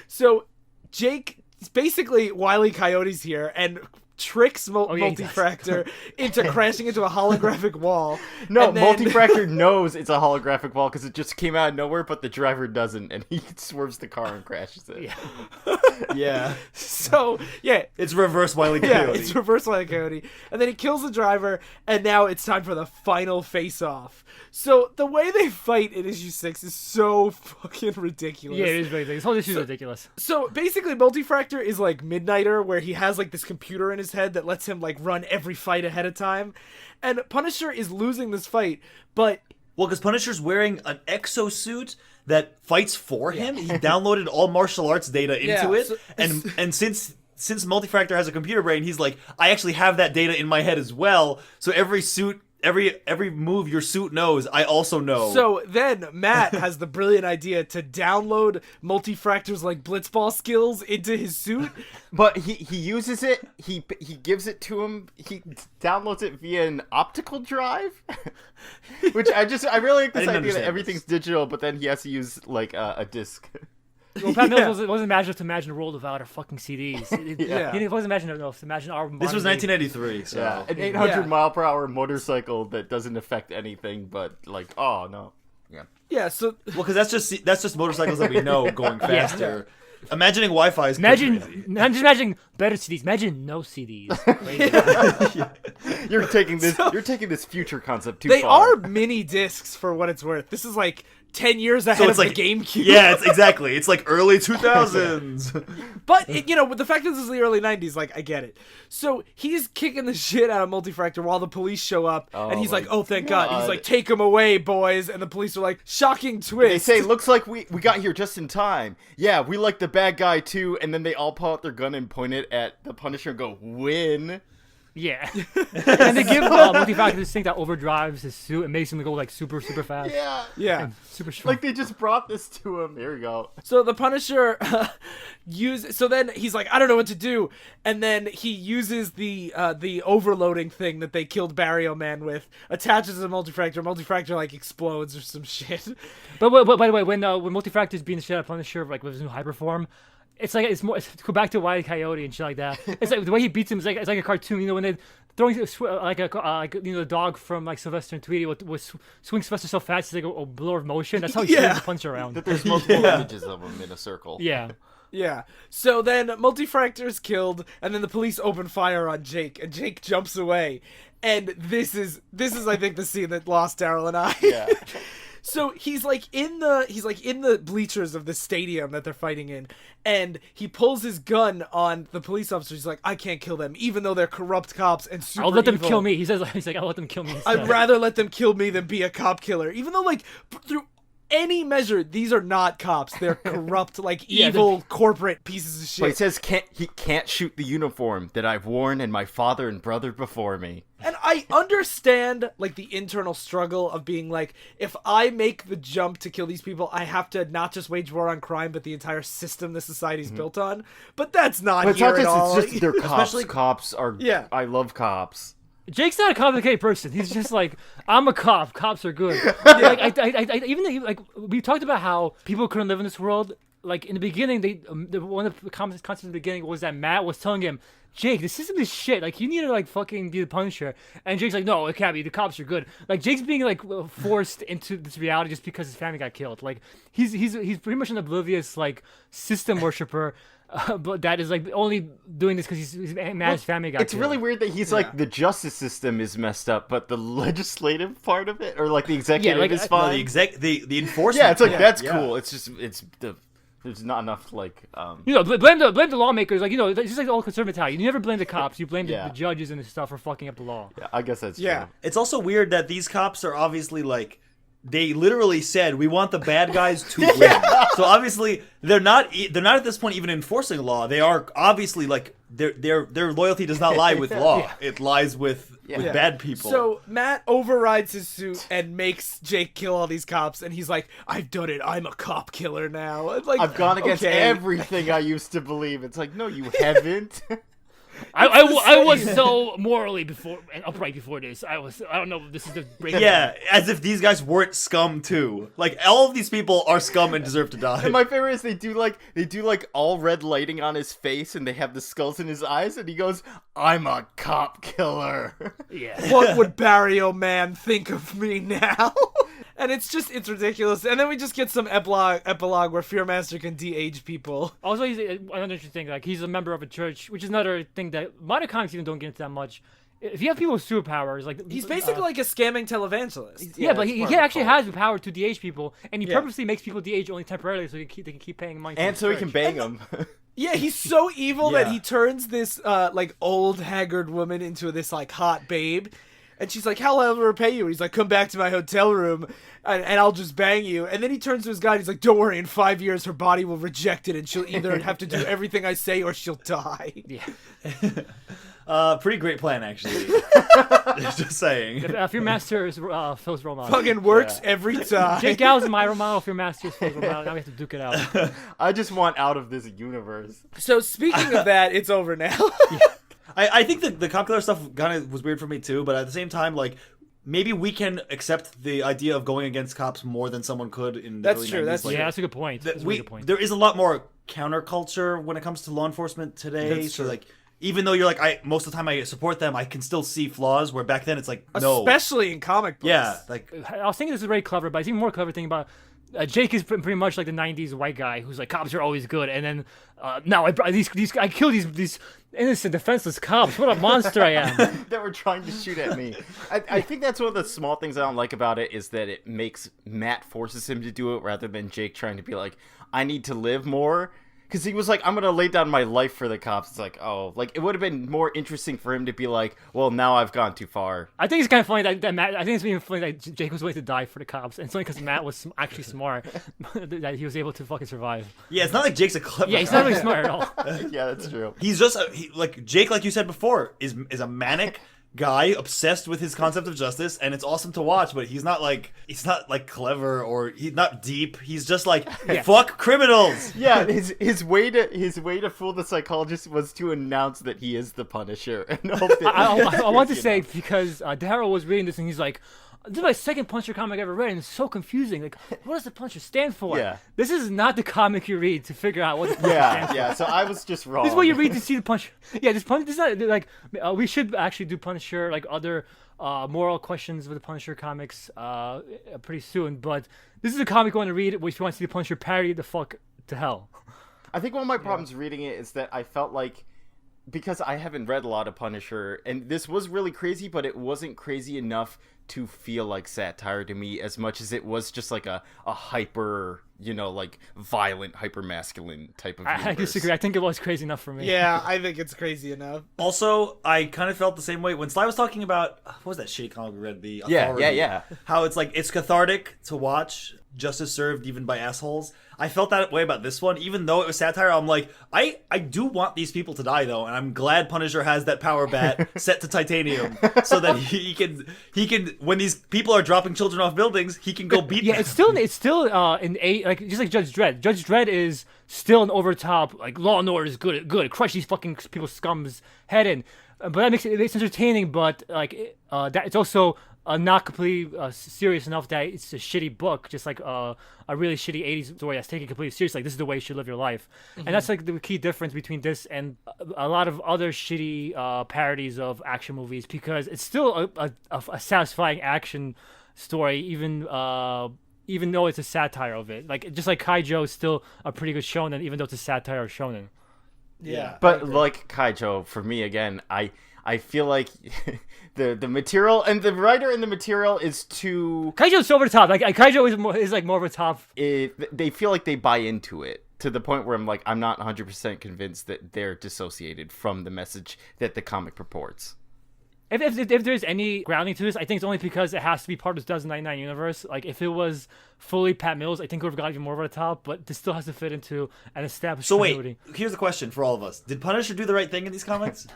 so Jake, basically Wile E. Coyote's here and tricks Multifractor into crashing into a holographic wall. No, and then... Multifractor knows it's a holographic wall because it just came out of nowhere, but the driver doesn't, and he swerves the car and crashes it. Yeah. So, yeah. It's reverse Wile E. Coyote. Yeah, it's reverse Wile E. Coyote. And then he kills the driver, and now it's time for the final face-off. So, the way they fight in issue 6 is so fucking ridiculous. Yeah, it is really ridiculous. This whole issue is ridiculous. So, basically, Multifractor is like Midnighter, where he has like this computer in his head that lets him like run every fight ahead of time. And Punisher is losing this fight, but... Well, because Punisher's wearing an exosuit that fights for him. He downloaded all martial arts data into it, and since Multifractor has a computer brain, he's like, I actually have that data in my head as well. So every suit, every move your suit knows, I also know. So then Matt has the brilliant idea to download Multifractor's like blitzball skills into his suit. But he uses it, he gives it to him, he downloads it via an optical drive, which I really like this idea that everything's digital, but then he has to use like a disc. Well, Pat Mills wasn't imaginative to imagine a world without our fucking CDs. It wasn't imaginative enough to imagine our... This was 1983, so... Yeah, an 800-mile-per-hour motorcycle that doesn't affect anything, but like, oh, no. Yeah, so... Well, because that's just motorcycles that we know going faster. Imagining Wi-Fi is crazy. I'm just imagining better CDs. Imagine no CDs. You're taking this future concept too they far. Are mini discs for what it's worth. This is like 10 years ahead of like, the GameCube. Yeah, exactly. It's like early 2000s. But, with the fact that this is the early 90s, like, I get it. So, he's kicking the shit out of Multifractor while the police show up, and he's like, oh, thank God. He's like, take him away, boys. And the police are like, shocking twist. They say, looks like we got here just in time. Yeah, we like the bad guy, too. And then they all pull out their gun and point it at the Punisher and go, win. Yeah. And they give Multifractor this thing that overdrives his suit and makes him go like super, super fast. Yeah. And super strong. Like they just brought this to him. Here we go. So the Punisher so then he's like, I don't know what to do. And then he uses the overloading thing that they killed Barrio Man with, attaches to Multifractor. Multifractor like explodes or some shit. But by the way, when Multifractor's being the shit out of Punisher like with his new hyper form, it's like it's more. It's, go back to Wile E. Coyote and shit like that. It's like the way he beats him is like it's like a cartoon. You know when they throwing like the dog from like Sylvester and Tweety with swing Sylvester so fast it's like a blur of motion. That's how he swings the punch around. That there's multiple images of him in a circle. Yeah. Yeah. So then Multifractor is killed, and then the police open fire on Jake, and Jake jumps away. And this is I think the scene that lost Darryl and I. Yeah. So he's like in the bleachers of the stadium that they're fighting in, and he pulls his gun on the police officer. He's like, I can't kill them, even though they're corrupt cops and super I'll let them evil. kill me. He's like, I'll let them kill me instead. I'd rather let them kill me than be a cop killer. Even though, like, through any measure, these are not cops. They're corrupt, like, evil corporate pieces of shit. But he says he can't shoot the uniform that I've worn and my father and brother before me. And I understand, like, the internal struggle of being like, if I make the jump to kill these people, I have to not just wage war on crime, but the entire system the society's built on. But that's not But it's here not at just, all. it's just they're cops. Cops are. Yeah. I love cops. Jake's not a complicated person. He's just like, I'm a cop. Cops are good. Like, I even like we talked about how people couldn't live in this world. Like in the beginning, one of the concepts in the beginning was that Matt was telling him, Jake, the system is shit. Like you need to like fucking be the Punisher. And Jake's like, no, it can't be. The cops are good. Like Jake's being like forced into this reality just because his family got killed. Like he's pretty much an oblivious like system worshiper. But that is like only doing this because he's Matt's family got It's killed. really weird that he's like the justice system is messed up, but the legislative part of it, or like the executive, like, is no, fine. The enforcement. Yeah, it's like that's yeah. cool. It's just there's not enough like You know, blame the lawmakers. Like, you know, it's just like the old conservative mentality. You never blame the cops. You blame the judges and stuff for fucking up the law. Yeah, I guess that's Yeah. true. It's also weird that these cops are obviously like they literally said we want the bad guys to win. So obviously they're not at this point even enforcing law. They are obviously like their loyalty does not lie with law. Yeah. It lies with bad people. So Matt overrides his suit and makes Jake kill all these cops, and he's like, I've done it. I'm a cop killer now. It's like, I've gone against okay. everything I used to believe. It's like, no, you haven't. I was so morally before and upright before this. I don't know. This is the break. yeah, as if these guys weren't scum too. Like all of these people are scum and deserve to die. And my favorite is they do like all red lighting on his face, and they have the skulls in his eyes, and he goes, "I'm a cop killer." Yeah. What would Barry O'Man think of me now? And it's ridiculous. And then we just get some epilogue where Fearmaster can de-age people. Also, he's another interesting thing. Like he's a member of a church, which is another thing that modern comics even don't get into that much. If you have people with superpowers, like He's basically like a scamming televangelist. yeah, but he it's part of actually the cult. has the power to de-age people, and he Yeah. purposely makes people de-age only temporarily, so they can keep paying money. And to so the he can church. bang them. Yeah, he's so evil that Yeah. he turns this like old haggard woman into this like hot babe. And she's like, hell, I'll repay you. And he's like, come back to my hotel room and I'll just bang you. And then he turns to his guy and he's like, don't worry, in 5 years her body will reject it and she'll either have to do everything I say or she'll die. Yeah. Pretty great plan actually. Just saying. Fearmaster is Phil's role model. Fucking works every time. Jake Gall's my role model. Fearmaster is Phil's role model. Now we have to duke it out. I just want out of this universe. So speaking of that, it's over now. I think the cop killer stuff kind of was weird for me too, but at the same time, like maybe we can accept the idea of going against cops more than someone could in the That's early true, 90s. that's Like, Yeah, that's a good point. That's a really good point. There is a lot more counterculture when it comes to law enforcement today. That's so true. like, even though you're like, most of the time I support them, I can still see flaws. Where back then it's like, no, Especially in comic books. yeah, like I was thinking this is very clever, but it's even more clever thing about Jake is pretty much like the '90s white guy who's like cops are always good, and then now I kill these innocent, defenseless cops. What a monster I am! That were trying to shoot at me. I think that's one of the small things I don't like about it is that it makes Matt forces him to do it rather than Jake trying to be like, I need to live more. Because he was like, I'm going to lay down my life for the cops. It's like, oh, like it would have been more interesting for him to be like, well, now I've gone too far. I think it's kind of funny that Matt. I think it's even funny that Jake was willing to die for the cops, and it's only because Matt was actually smart that he was able to fucking survive. yeah, it's not like Jake's a clever. Yeah, he's guy. not really smart at all. Yeah, that's true. He's just like Jake, like you said before, is a manic guy obsessed with his concept of justice, and it's awesome to watch. But he's not like clever or he's not deep. He's just like fuck criminals. Yeah, his way to fool the psychologist was to announce that he is the Punisher. And hope that I want to say because Darryl was reading this and he's like, This is my second Punisher comic I ever read, and it's so confusing. Like, what does the Punisher stand for? Yeah. This is not the comic you read to figure out what the Punisher stands for. Yeah. So I was just wrong. This is what you read to see the Punisher. Yeah, this is not like we should actually do Punisher, like other moral questions with the Punisher comics pretty soon. But this is a comic you want to read if you want to see the Punisher parody the fuck to hell. I think one of my problems reading it is that I felt like, because I haven't read a lot of Punisher, and this was really crazy, but it wasn't crazy enough to feel like satire to me as much as it was just like a hyper, like violent, hyper masculine type of universe. I disagree. I think it was crazy enough for me. Yeah, I think it's crazy enough. Also, I kind of felt the same way when Sly was talking about what was that shitty comic we read? The Authority. Yeah. How it's like it's cathartic to watch justice served even by assholes. I felt that way about this one, even though it was satire. I'm like, I do want these people to die though, and I'm glad Punisher has that power bat set to titanium so that he can when these people are dropping children off buildings, he can go beat them. It's still an A, like just like Judge Dredd. Judge Dredd is still an over top, like Law and Order is good, crush these fucking people's scum's head in. But that makes it's entertaining, but like that it's also not completely serious enough that it's a shitty book, just like a really shitty 80s story that's taken completely seriously. Like, this is the way you should live your life. And that's like the key difference between this and a lot of other shitty parodies of action movies, because it's still a satisfying action story, even though it's a satire of it. Like, just like Kaijo is still a pretty good shonen, even though it's a satire of shonen. Yeah. But like Kaijo, for me, again, I feel like the material and the writer in the material is too... Kaijo's over the top. Like, Kaijo is like more of a top... They feel like they buy into it to the point where I'm like, I'm not 100% convinced that they're dissociated from the message that the comic purports. If there's any grounding to this, I think it's only because it has to be part of the 2099 universe. Like, if it was fully Pat Mills, I think it would have got even more over the top, but this still has to fit into an established continuity. Wait, here's a question for all of us. Did Punisher do the right thing in these comics?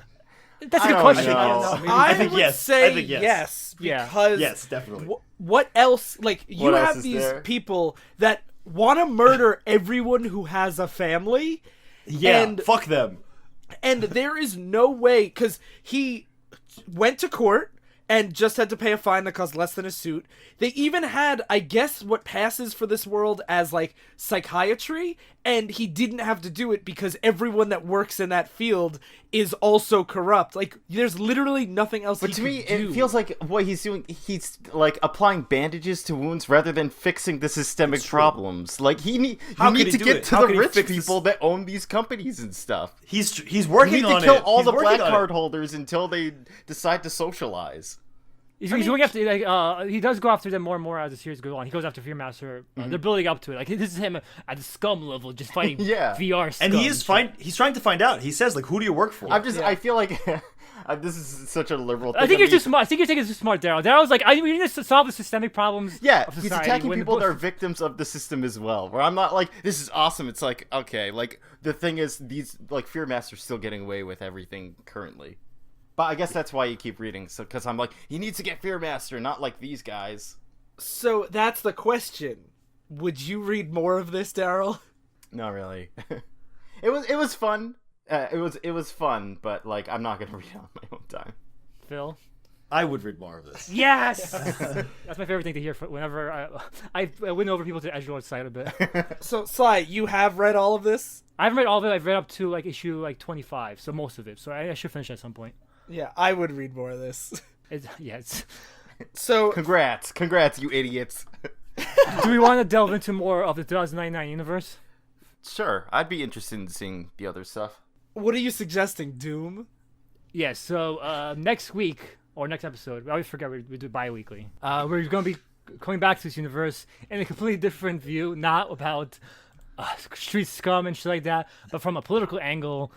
That's a good question. I think would yes. say I think yes. yes, Yeah. because Yes, definitely. what else? Like, you What else have is these there? people that want to murder everyone who has a family. Yeah, and fuck them. And there is no way, because he went to court and just had to pay a fine that cost less than a suit. They even had, I guess, what passes for this world as, like, psychiatry, and he didn't have to do it because everyone that works in that field is also corrupt. Like, there's literally nothing else But he to me, could do. it feels like what he's doing, he's like applying bandages to wounds rather than fixing the systemic problems. Like, you need could to he do get it? to How the could he rich fix people that own these companies and stuff. He's You working need on to kill it. all He's the working black on it. card holders until they decide to socialize. He's going after, like, he does go after them more and more as the series goes on. He goes after Fearmaster. They're building up to it. Like, this is him at the scum level, just fighting Yeah. VR scum. And he's trying to find out. He says, like, who do you work for? I feel like this is such a liberal thing. I think of you're me. too smart. I think you're taking it too smart, Darryl. Darryl's like, we need to solve the systemic problems Yeah, of he's society. attacking when the people that book- are victims of the system as well. Where I'm not like, this is awesome. It's like, okay, like, the thing is, these, like, Fearmaster's still getting away with everything currently. But I guess that's why you keep reading, so because I'm like, he needs to get Fearmaster, not like these guys. So that's the question. Would you read more of this, Darryl? Not really. It was fun. It was fun, but like, I'm not gonna read it on my own time. Phil? I would read more of this. Yes! That's my favorite thing to hear whenever I win over people to the edgelord side a bit. So, Sly, you have read all of this? I haven't read all of it. I've read up to, like, issue, 25, so most of it. So I should finish at some point. Yeah, I would read more of this. It's... So, Congrats, you idiots. Do we want to delve into more of the 2099 universe? Sure, I'd be interested in seeing the other stuff. what are you suggesting, Doom? Yes, so next week, or next episode, I always forget we do bi-weekly. We're going to be coming back to this universe in a completely different view, not about street scum and shit like that, but from a political angle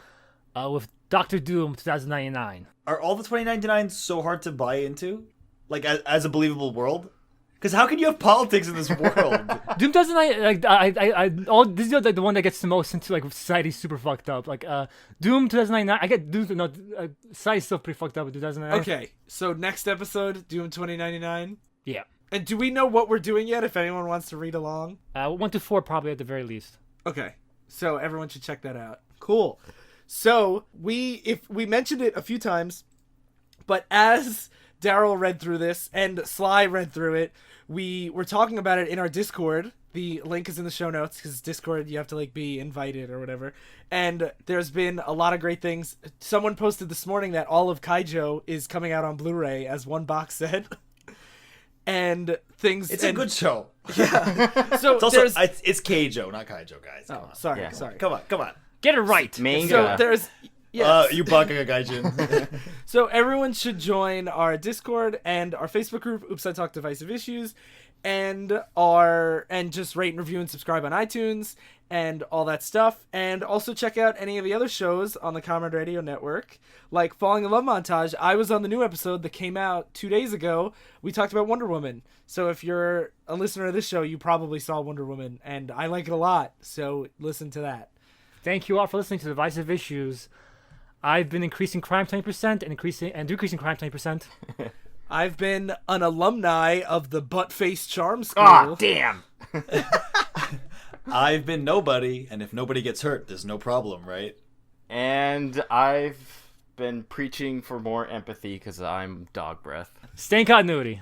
with Doctor Doom 2099. Are all the 2099s so hard to buy into? Like, as a believable world? Because how can you have politics in this world? Doom 2099, this is like the one that gets the most into like society's super fucked up. Like Doom 2099, I get Doom. No, society's still pretty fucked up with 2099. Okay, so next episode, Doom 2099. Yeah. And do we know what we're doing yet, if anyone wants to read along? 1 to 4 probably at the very least. Okay, so everyone should check that out. Cool. So, we mentioned it a few times, but as Darryl read through this, and Sly read through it. We were talking about it in our Discord. The link is in the show notes, because Discord, you have to like be invited or whatever. And there's been a lot of great things. Someone posted this morning that all of Kaijo is coming out on Blu-ray as one box set. And things. It's a good show. Yeah. So It's also it's Keijo, not Kaijo, guys. Come on. sorry. Come on. Get it right. Manga. So there's. Yes. You Baka Gaijin. So everyone should join our Discord and our Facebook group, Oops, I Talk Divisive Issues, and just rate and review and subscribe on iTunes and all that stuff. And also check out any of the other shows on the Comrade Radio Network, like Falling in Love Montage. I was on the new episode that came out 2 days ago. We talked about Wonder Woman. So if you're a listener of this show, you probably saw Wonder Woman, and I like it a lot. So listen to that. Thank you all for listening to Divisive Issues. I've been increasing crime 20% and decreasing crime 20%. I've been an alumni of the Butt-Face Charm School. Ah, damn. I've been nobody, and if nobody gets hurt, there's no problem, right? And I've been preaching for more empathy because I'm dog breath. Stay in continuity.